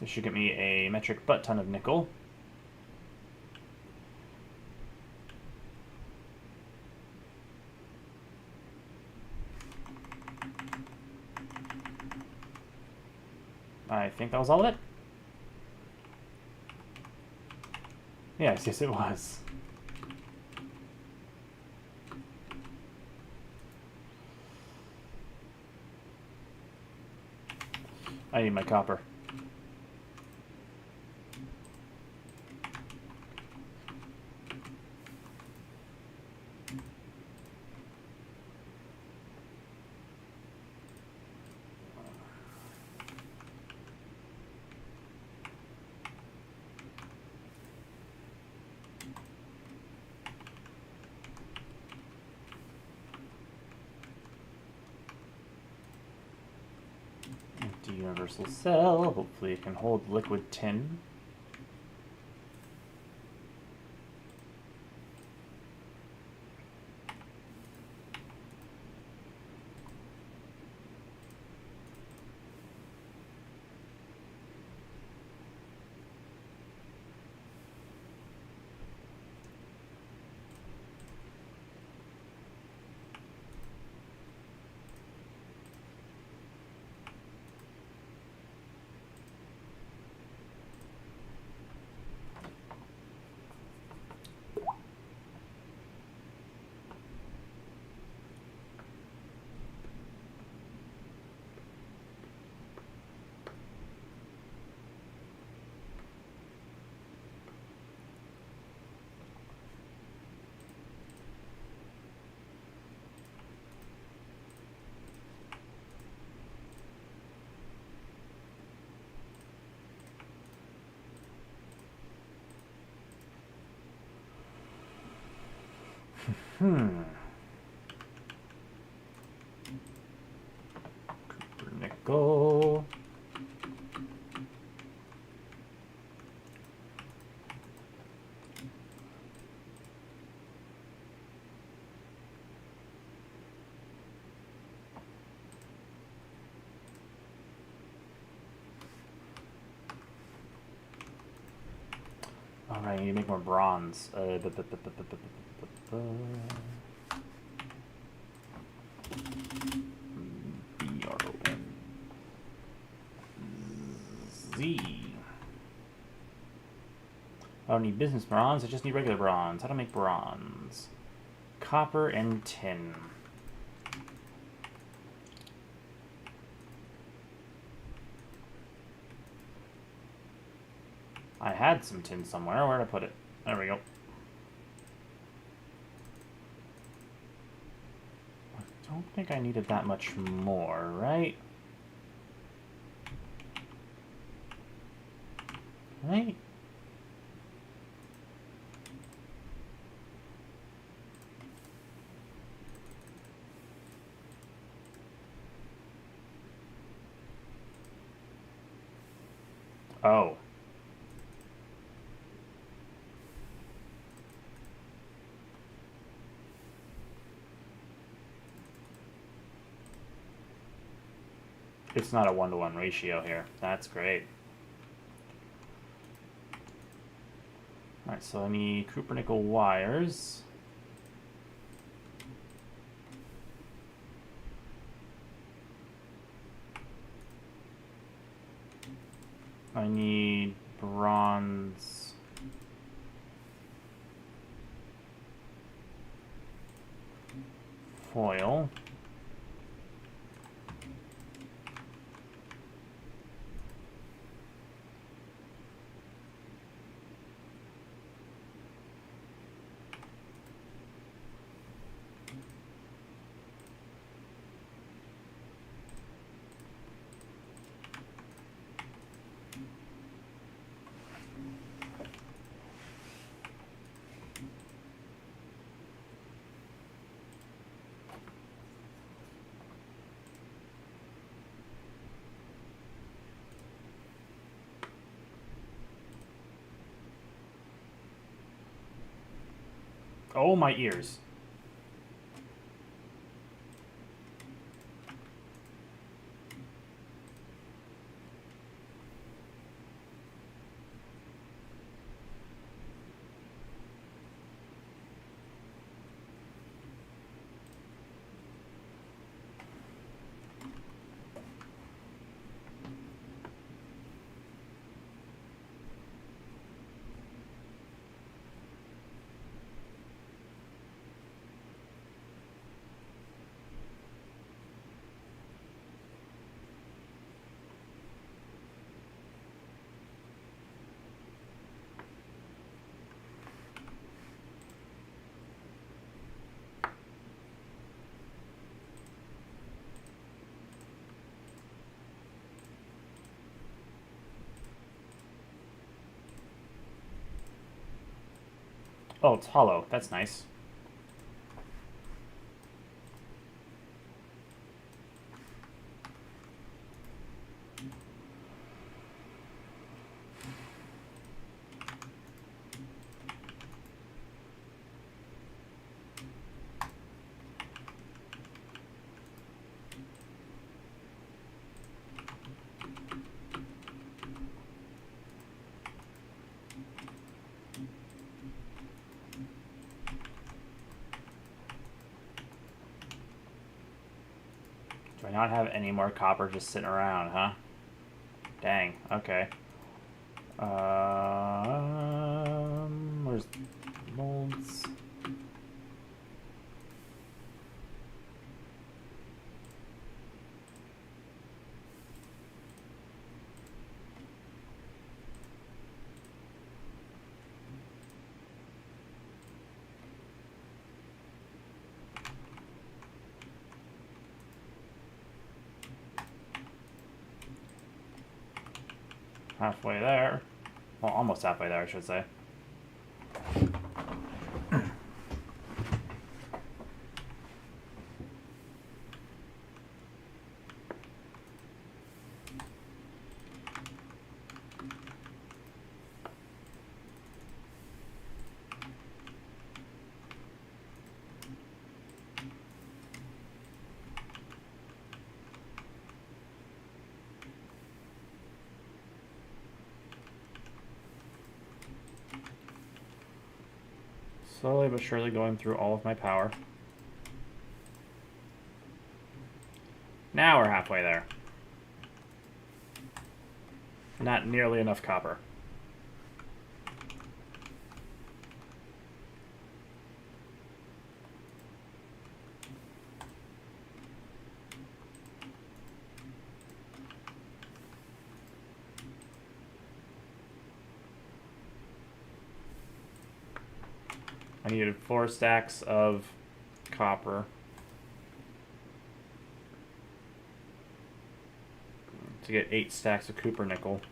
This should get me a metric butt ton of nickel. I think that was all of it. Yes, it was. I need my copper. Universal cell. Hopefully it can hold liquid tin. Copper, nickel. All right, I need to make more bronze. B-R-O-N-Z. I don't need business bronze, I just need regular bronze. How to make bronze? Copper and tin. I had some tin somewhere. Where'd I put it? There we go. I don't think I needed that much more, right? Right? Oh. It's not a 1-to-1 ratio here. That's great. Alright, so I need copper nickel wires. I need bronze foil. Oh, my ears. Oh, it's hollow. That's nice. Do I not have any more copper just sitting around, huh? Dang, okay. Where's molds? Halfway there. Well, almost halfway there, I should say. Slowly but surely going through all of my power. Now we're halfway there. Not nearly enough copper. I needed 4 stacks of copper to get 8 stacks of copper nickel.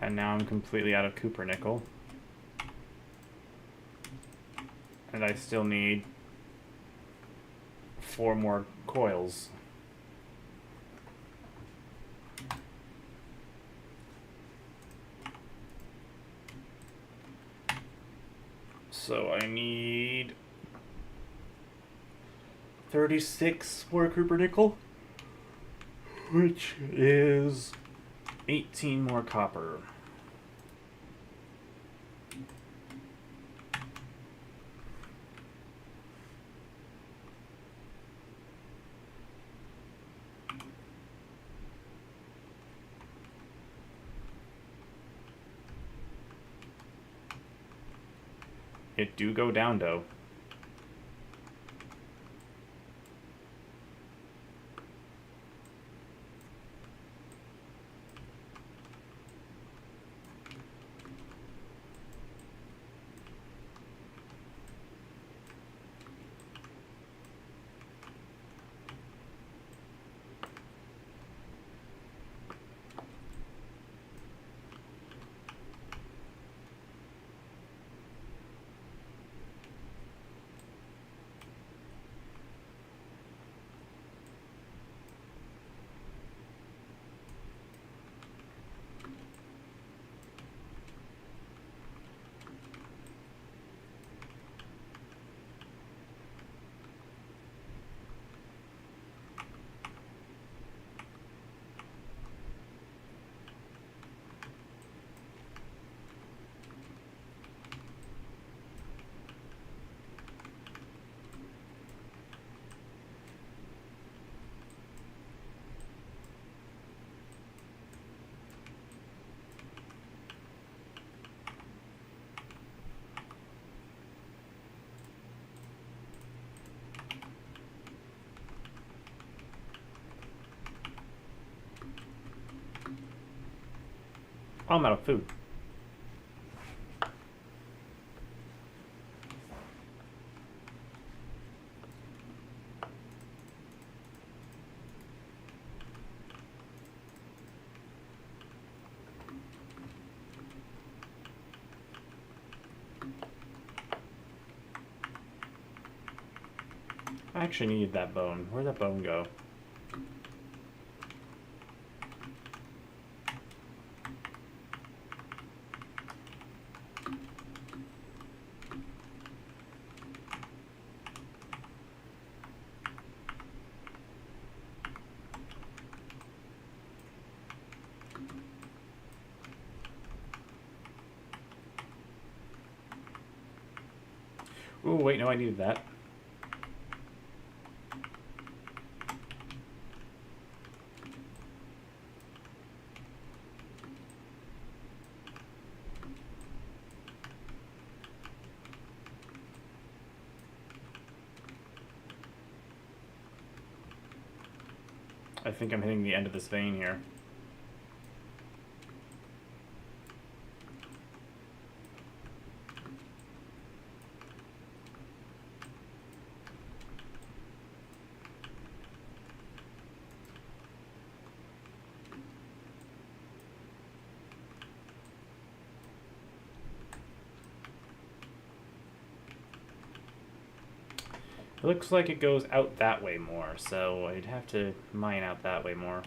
And now I'm completely out of copper nickel. And I still need 4 more coils. So I need 36 more copper nickel, which is 18 more copper. It do go down, though. Oh, I'm out of food. I actually need that bone. Where'd that bone go? Oh, wait, no, I needed that. I think I'm hitting the end of this vein here. It looks like it goes out that way more, so I'd have to mine out that way more.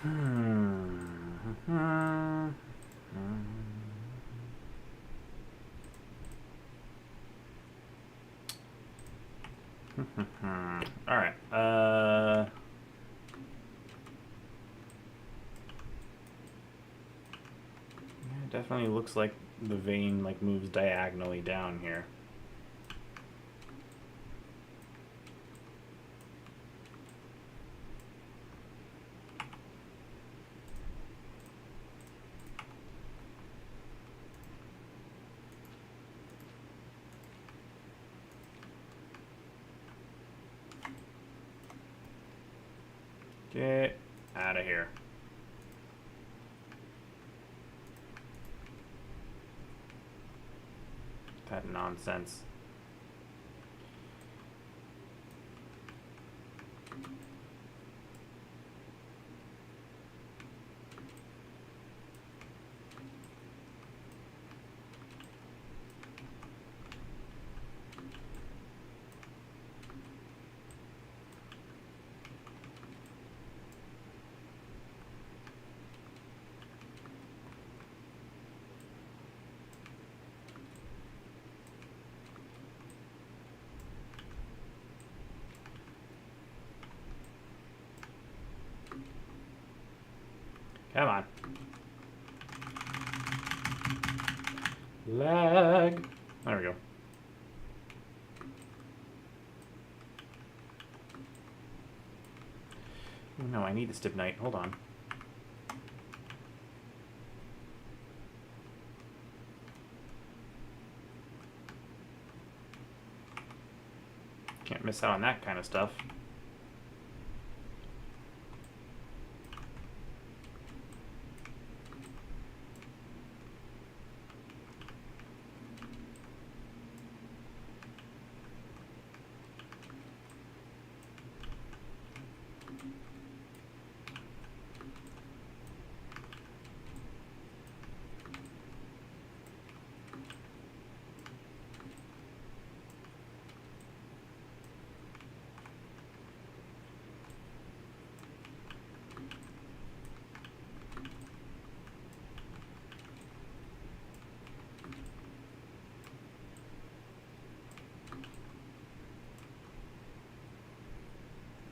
All right. It definitely looks like the vein like moves diagonally down here. Get out of here. That nonsense. Come on. Lag. There we go. Oh, no, I need the stibnite. Hold on. Can't miss out on that kind of stuff.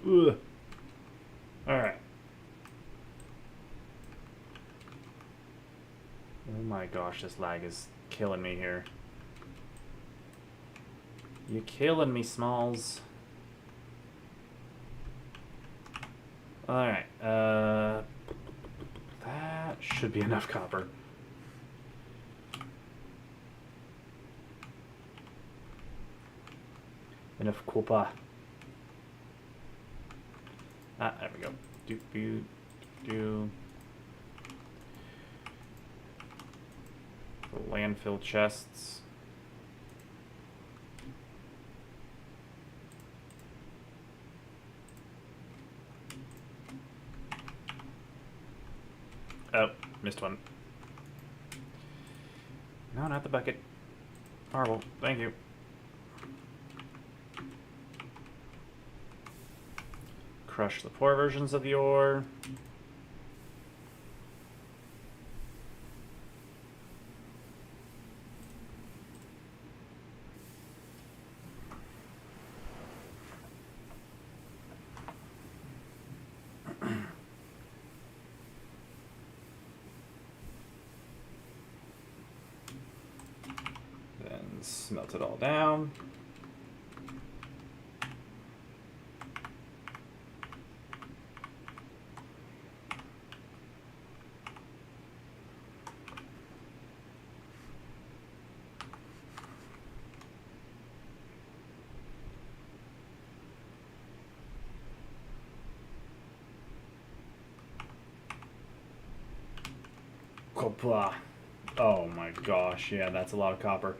Ugh. All right. Oh my gosh, this lag is killing me here. You're killing me, Smalls. Alright, that should be enough copper. Enough copper. Ah, there we go. Do. The landfill chests. Oh, missed one. No, not the bucket. Horrible. Thank you. Crush the poor versions of the ore. Then smelt it all down. Copper. Oh my gosh, yeah, that's a lot of copper.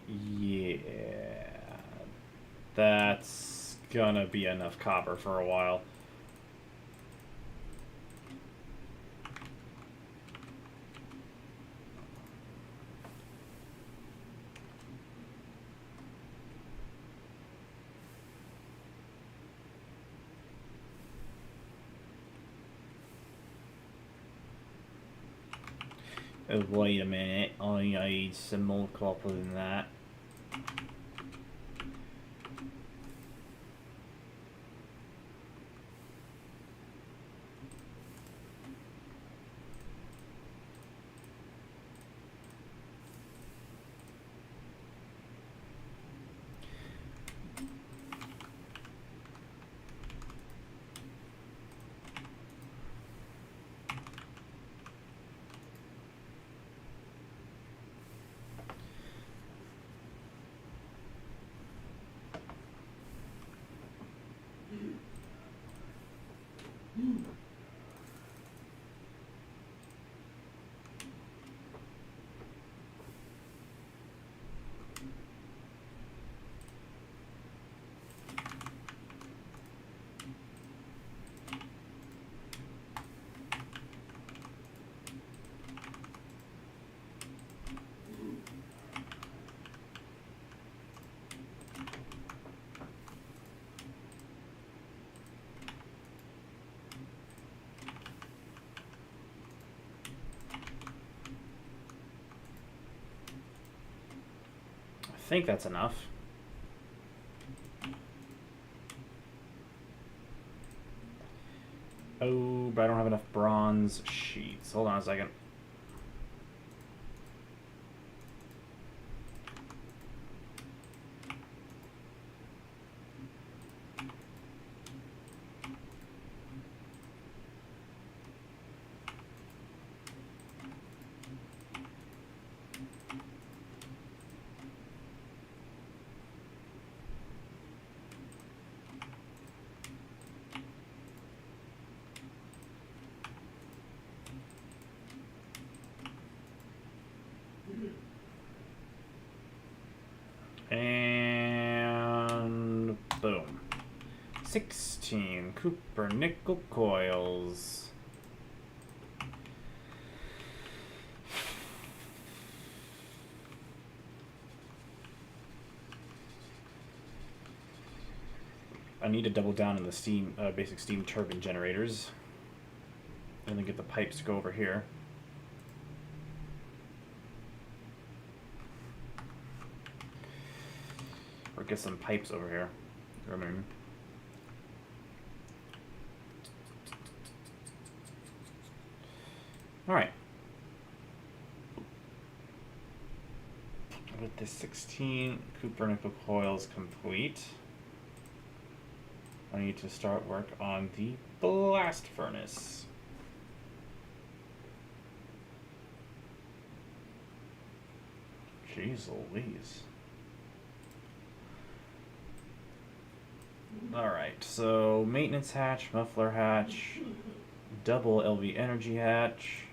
Yeah, that's gonna be enough copper for a while. Oh, wait a minute. I need some more copper than that. I think that's enough. Oh, but I don't have enough bronze sheets. Hold on a second. And boom. 16 copper nickel coils. I need to double down on the steam, basic steam turbine generators, and then get the pipes to go over here. Or get some pipes over here. I mean, all right. With the 16 copper nickel coils complete, I need to start work on the blast furnace. Jeez Louise. Alright, so maintenance hatch, muffler hatch, double LV energy hatch.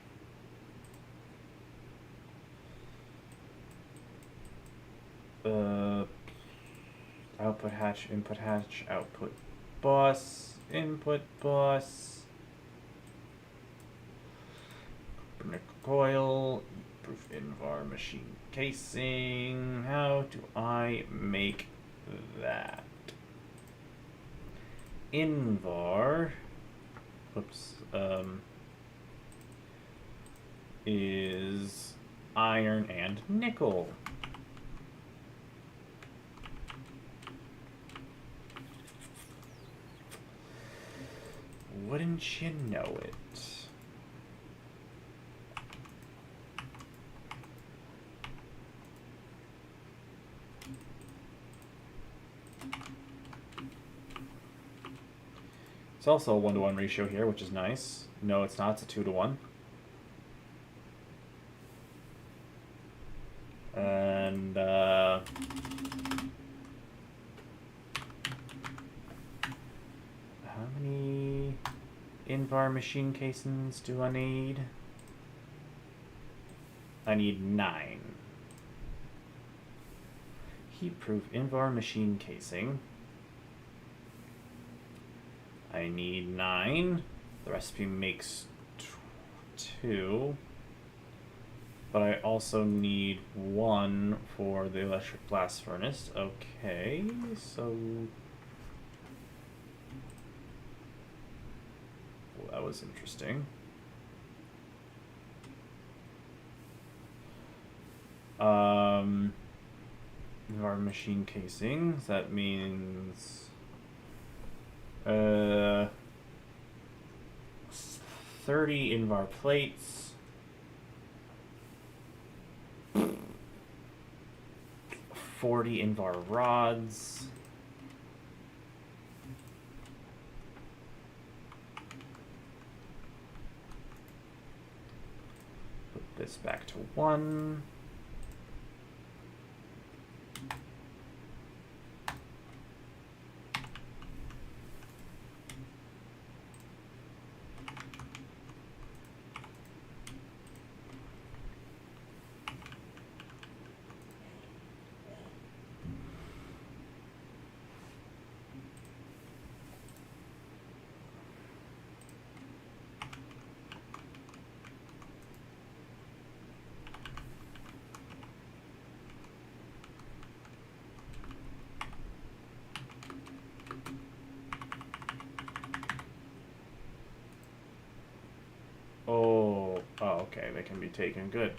Output hatch, output bus, input bus, nickel coil, proof invar machine casing. How do I make that? Invar, whoops, is iron and nickel. Wouldn't you know it? It's also a 1-to-1 ratio here, which is nice. No, it's not. It's a 2-to-1. And how many invar machine casings do I need? I need 9. Heat-proof invar machine casing. I need 9. The recipe makes 2. But I also need 1 for the electric blast furnace. Okay, so... Well, that was interesting. Our machine casings, that means 30 invar plates, 40 invar rods, put this back to 1. Oh, okay, they can be taken. Good.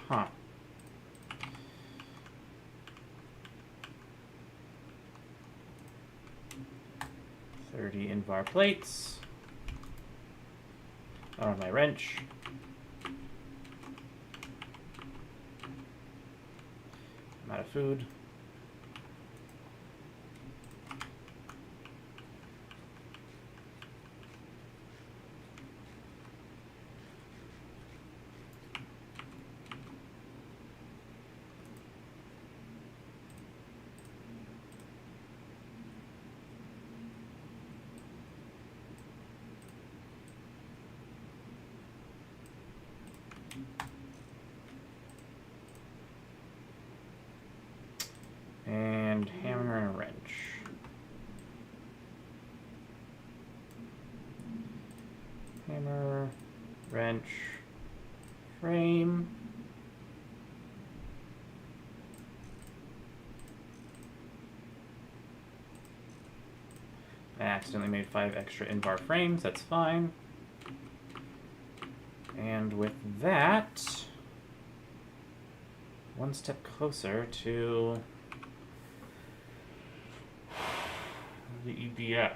Huh. Invar plates. On my wrench. I'm out of food. And hammer and a wrench. Hammer, wrench, frame. I accidentally made 5 extra invar frames, that's fine. And with that, one step closer to the EBF.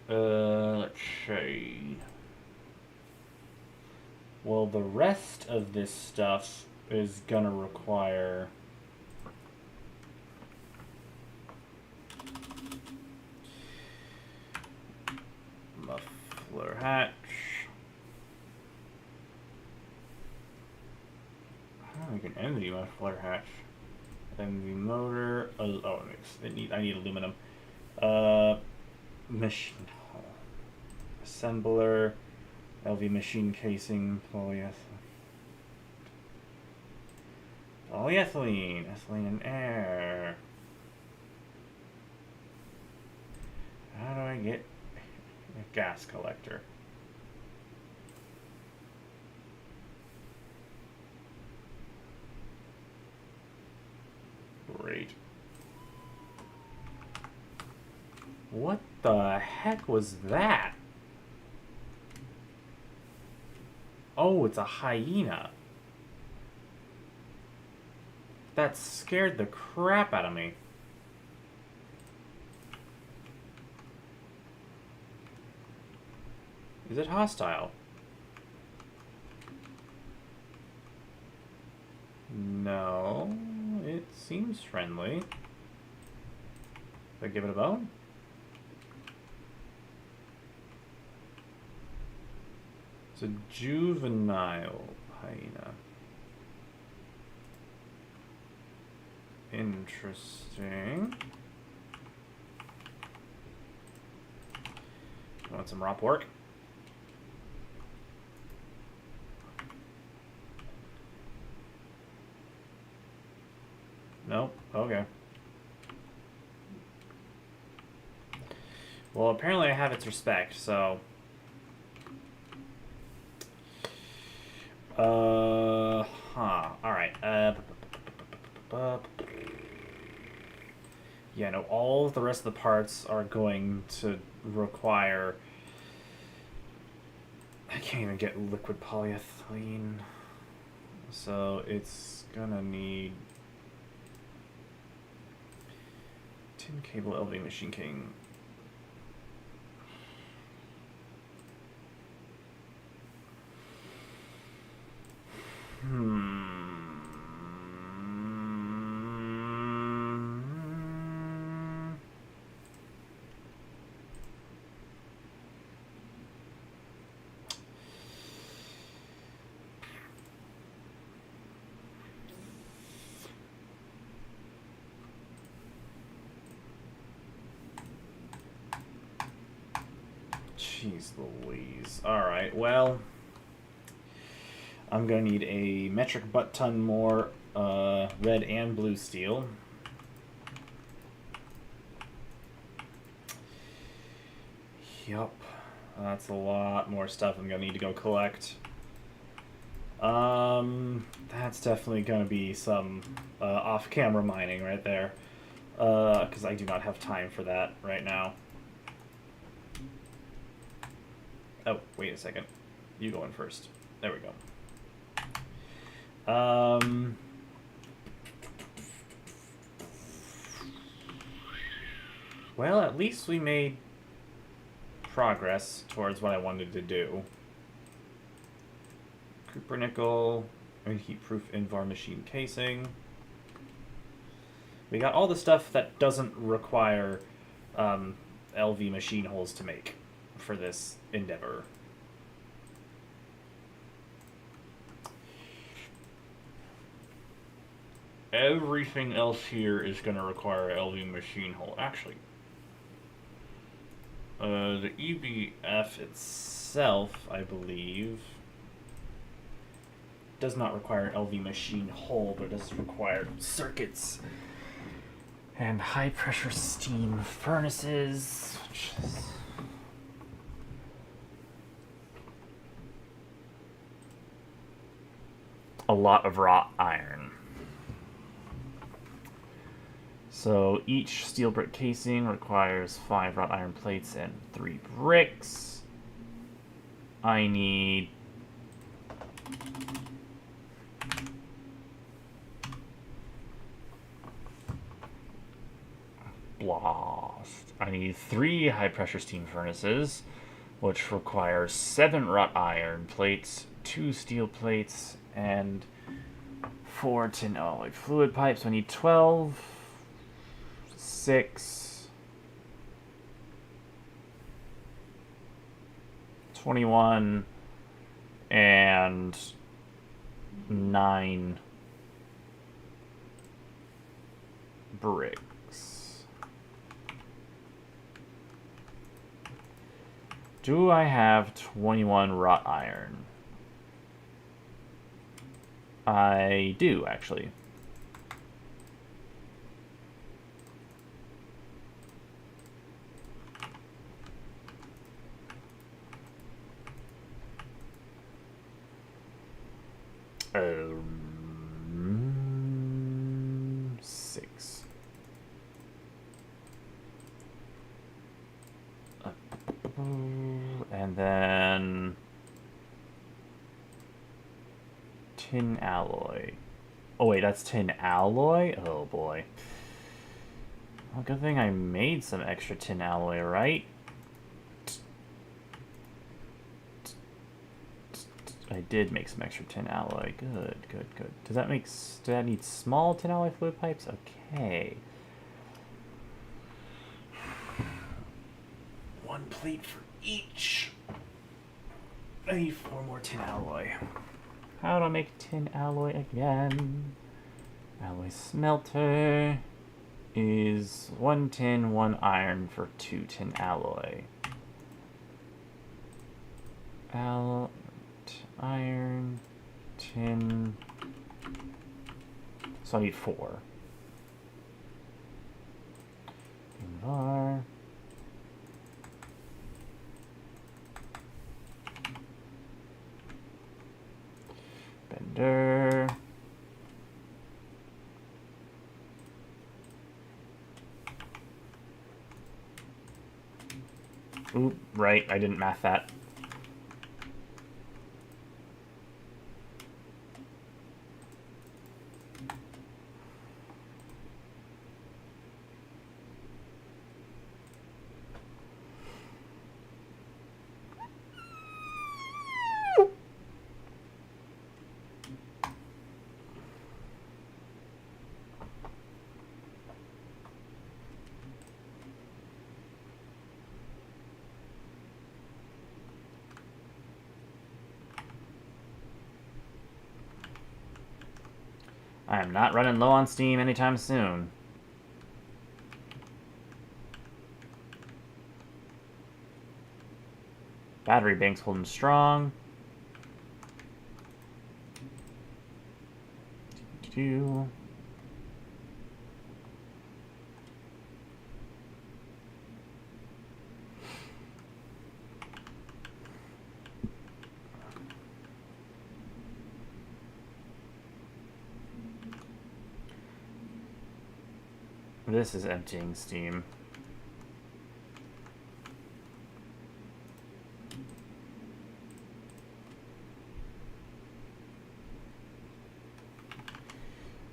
Let's see. Well, the rest of this stuff is gonna require muffler hatch. Oh, we can end the muffler hatch. Then the motor. Oh, I need aluminum. Machine hull. Assembler. LV machine casing. Polyethylene. Ethylene and air. How do I get a gas collector? Great. What the heck was that? Oh, it's a hyena. That scared the crap out of me. Is it hostile? No, it seems friendly. Did I give it a bone? It's a juvenile hyena. Interesting. Want some raw pork? Nope. Okay. Well, apparently I have its respect, so... Alright. Yeah, no, all of the rest of the parts are going to require... I can't even get liquid polyethylene. So it's gonna need... tin cable, LV machine king. Jeez Louise. Alright, well... I'm going to need a metric butt ton more red and blue steel. Yup. That's a lot more stuff I'm going to need to go collect. That's definitely going to be some off-camera mining right there. Because I do not have time for that right now. Oh, wait a second. You go in first. There we go. Well, at least we made progress towards what I wanted to do. Cooper nickel, heat-proof Invar machine casing. We got all the stuff that doesn't require LV machine holes to make for this endeavor. Everything else here is going to require LV machine hole. Actually, the EBF itself, I believe, does not require an LV machine hole, but does require circuits and high pressure steam furnaces, which is a lot of wrought iron. So each steel brick casing requires 5 wrought iron plates and 3 bricks. I need blast. I need 3 high pressure steam furnaces, which requires 7 wrought iron plates, 2 steel plates, and 4 tin alloy fluid pipes. So I need 12. 6, 21, and 9 bricks. Do I have 21 wrought iron? I do, actually. Six. And then tin alloy. Oh wait, that's tin alloy? Oh boy. Well, good thing I made some extra tin alloy, right? I did make some extra tin alloy. Good, good, good. Does that need small tin alloy fluid pipes? Okay. 1 plate for each. I need 4 more tin alloy. How do I make tin alloy again? Alloy smelter is 1 tin, 1 iron for 2 tin alloy. Iron, tin. So I need 4. Var. Bender. Oop, right, I didn't math that. I am not running low on steam anytime soon. Battery bank's holding strong. This is emptying steam.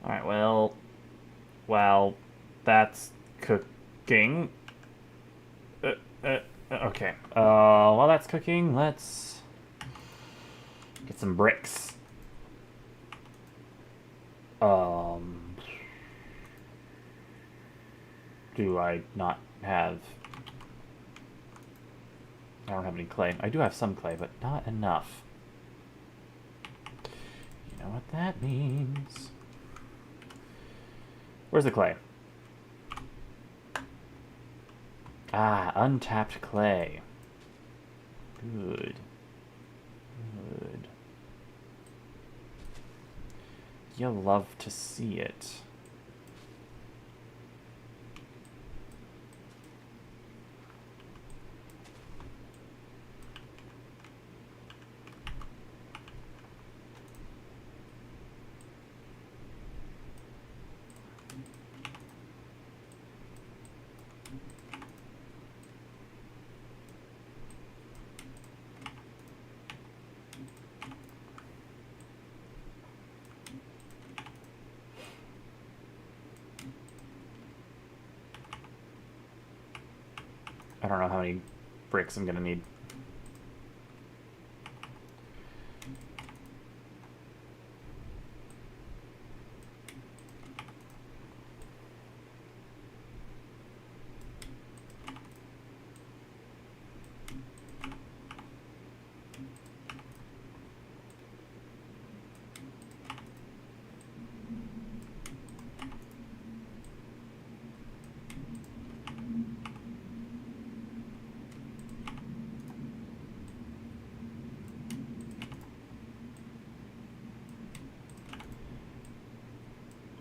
Alright, well, while that's cooking... okay. While that's cooking, let's get some bricks. Do I not have... I don't have any clay. I do have some clay, but not enough. You know what that means. Where's the clay? Ah, untapped clay. Good. Good. You'll love to see it. I don't know how many bricks I'm gonna need.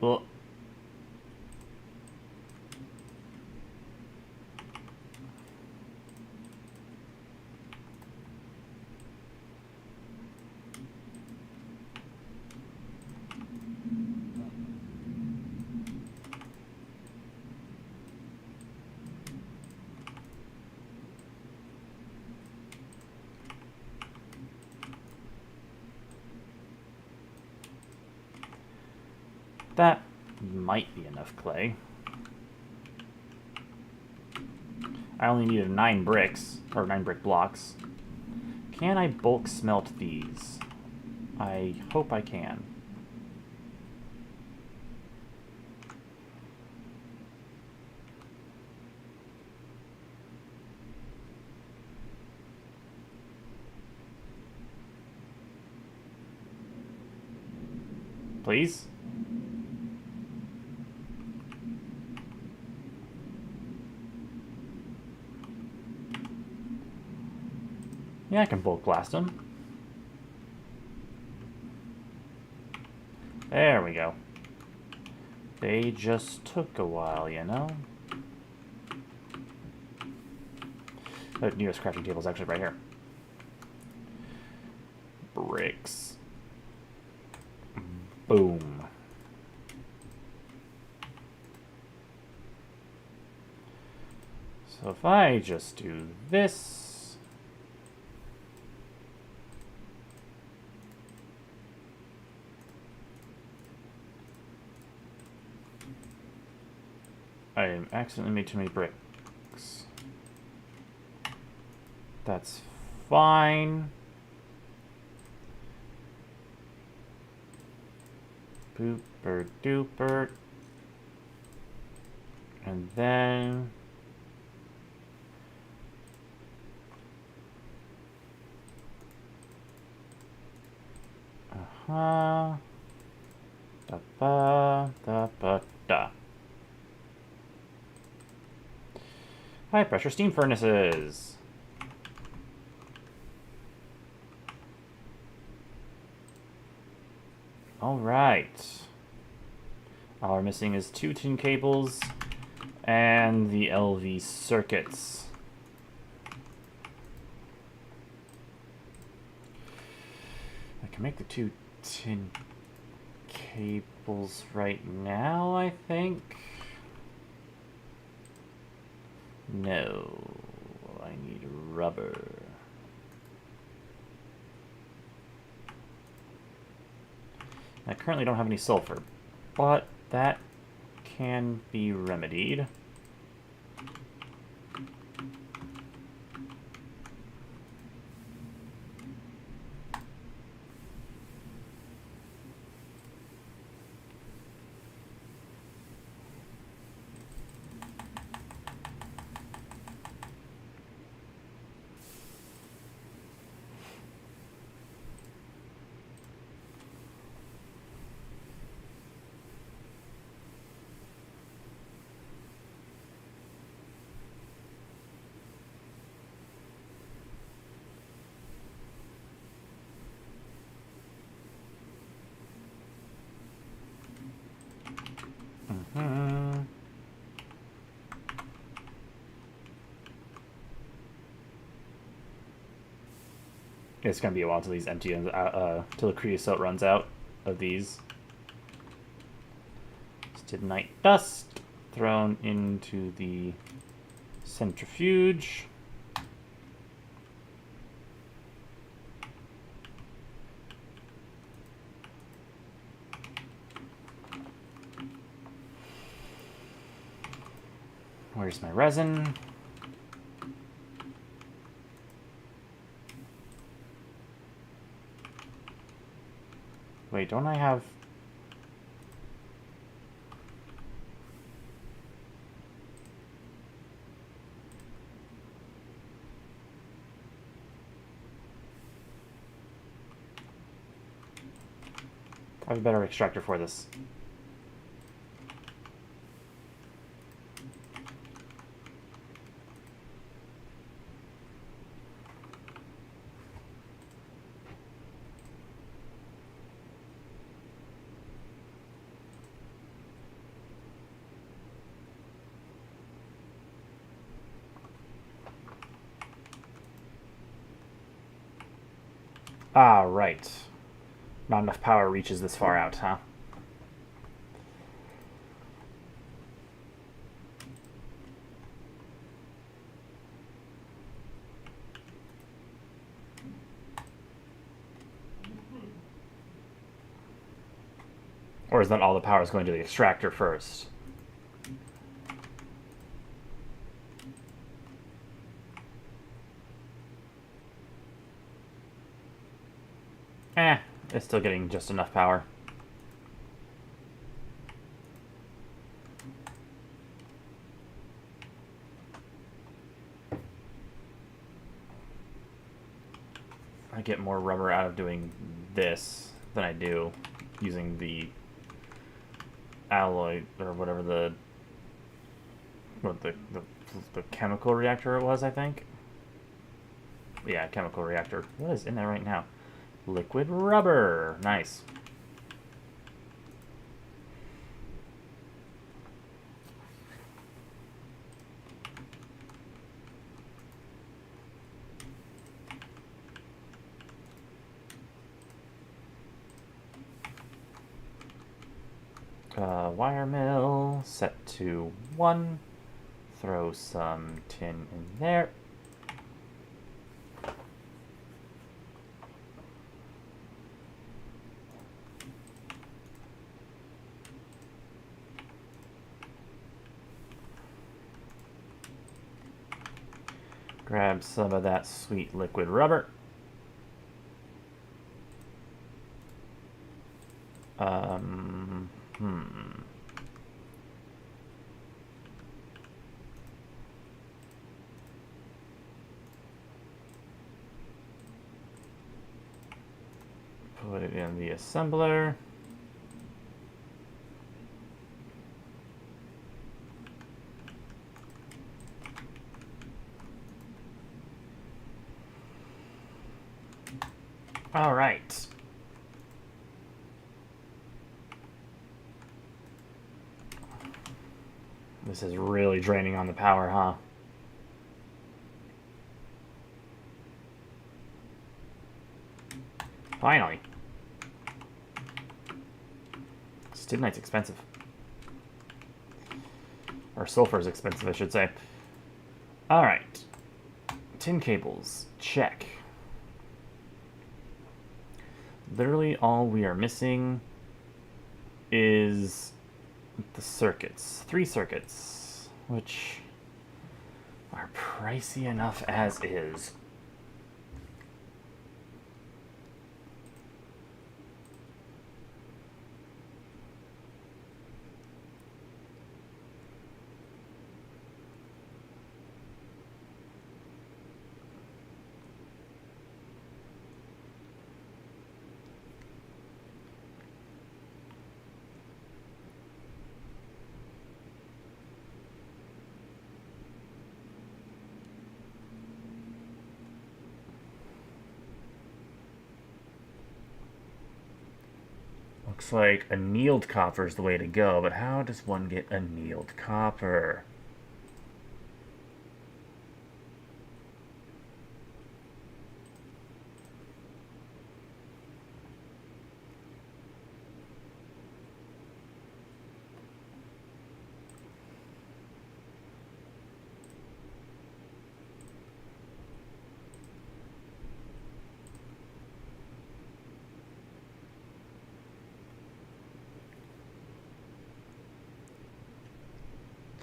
Well, that might be enough clay. I only needed 9 bricks, or 9 brick blocks. Can I bulk smelt these? I hope I can. Please? Yeah, I can bulk blast them. There we go. They just took a while, you know? The nearest crafting table is actually right here. Bricks. Boom. So if I just do this... I accidentally made too many bricks. That's fine. Booper duper. And then... Da ba da ba da. High pressure steam furnaces. All right. All we're missing is 2 tin cables and the LV circuits. I can make the 2 tin cables right now, I think. No, I need rubber. I currently don't have any sulfur, but that can be remedied. It's gonna be a while till these empty, till the creosote runs out of these. Stibnite dust thrown into the centrifuge. Where's my resin? Wait, don't I have... I have a better extractor for this. Ah, right. Not enough power reaches this far out, huh? Or is that all the power is going to the extractor first? It's still getting just enough power. I get more rubber out of doing this than I do using the alloy or whatever the chemical reactor it was, I think. Yeah, chemical reactor. What is in there right now? Liquid rubber. Nice. Wire mill set to 1. Throw some tin in there. Grab some of that sweet liquid rubber. Put it in the assembler. All right. This is really draining on the power, huh? Finally. Stibnite's expensive. Or sulfur is expensive, I should say. Alright. Tin cables. Check. Literally all we are missing is the circuits. 3 circuits, which are pricey enough as is. Looks like annealed copper is the way to go, but how does one get annealed copper?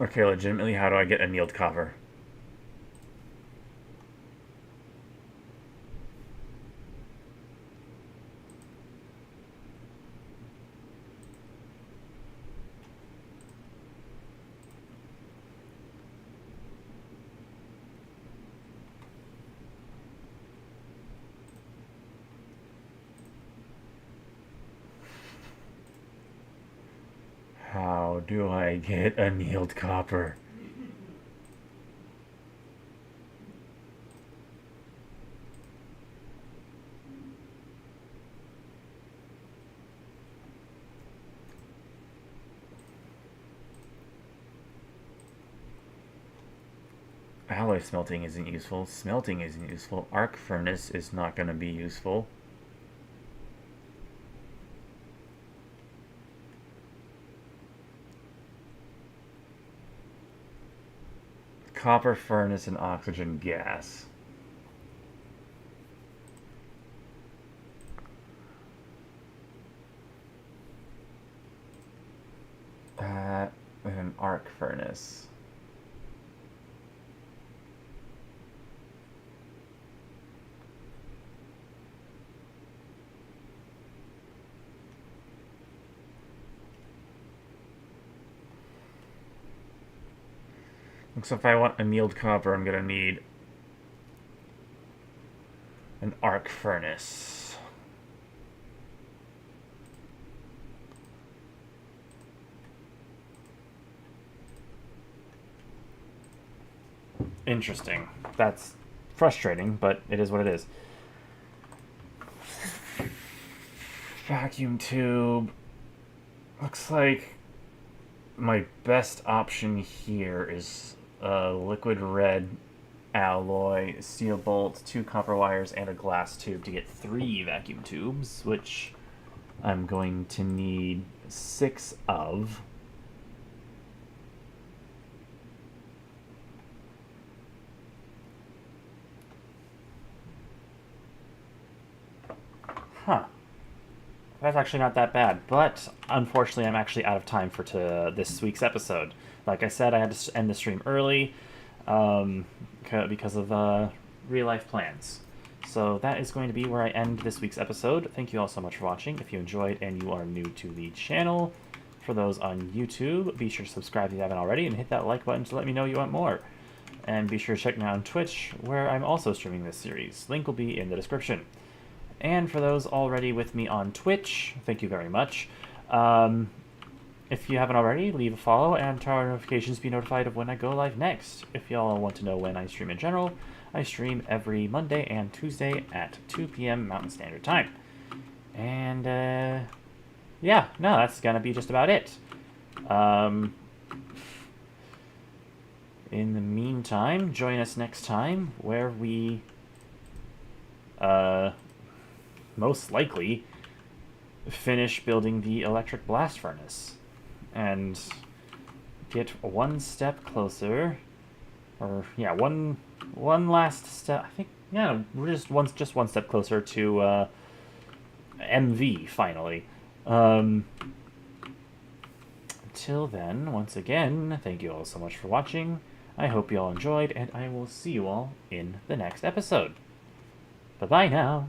Okay, legitimately, how do I get annealed copper? How do I get annealed copper? Alloy smelting isn't useful. Smelting isn't useful. Arc furnace is not going to be useful. Copper furnace and oxygen gas. That and an arc furnace. So if I want annealed copper, I'm gonna need an arc furnace. Interesting. That's frustrating, but it is what it is. Vacuum tube. Looks like my best option here is a liquid red alloy, steel bolt, 2 copper wires, and a glass tube to get 3 vacuum tubes, which I'm going to need 6 of. Huh. That's actually not that bad, but unfortunately I'm actually out of time for this week's episode. Like I said, I had to end the stream early because of real-life plans. So that is going to be where I end this week's episode. Thank you all so much for watching. If you enjoyed and you are new to the channel, for those on YouTube, be sure to subscribe if you haven't already and hit that like button to let me know you want more. And be sure to check me out on Twitch, where I'm also streaming this series. Link will be in the description. And for those already with me on Twitch, thank you very much. If you haven't already, leave a follow and turn on notifications to be notified of when I go live next. If y'all want to know when I stream in general, I stream every Monday and Tuesday at 2 p.m. Mountain Standard Time. And, yeah, no, that's gonna be just about it. In the meantime, join us next time, where we, most likely finish building the electric blast furnace and get one step closer, or yeah, one last step. I think, yeah, we're just one step closer to MV finally. Until then, once again, thank you all so much for watching. I hope you all enjoyed, and I will see you all in the next episode. Bye bye now.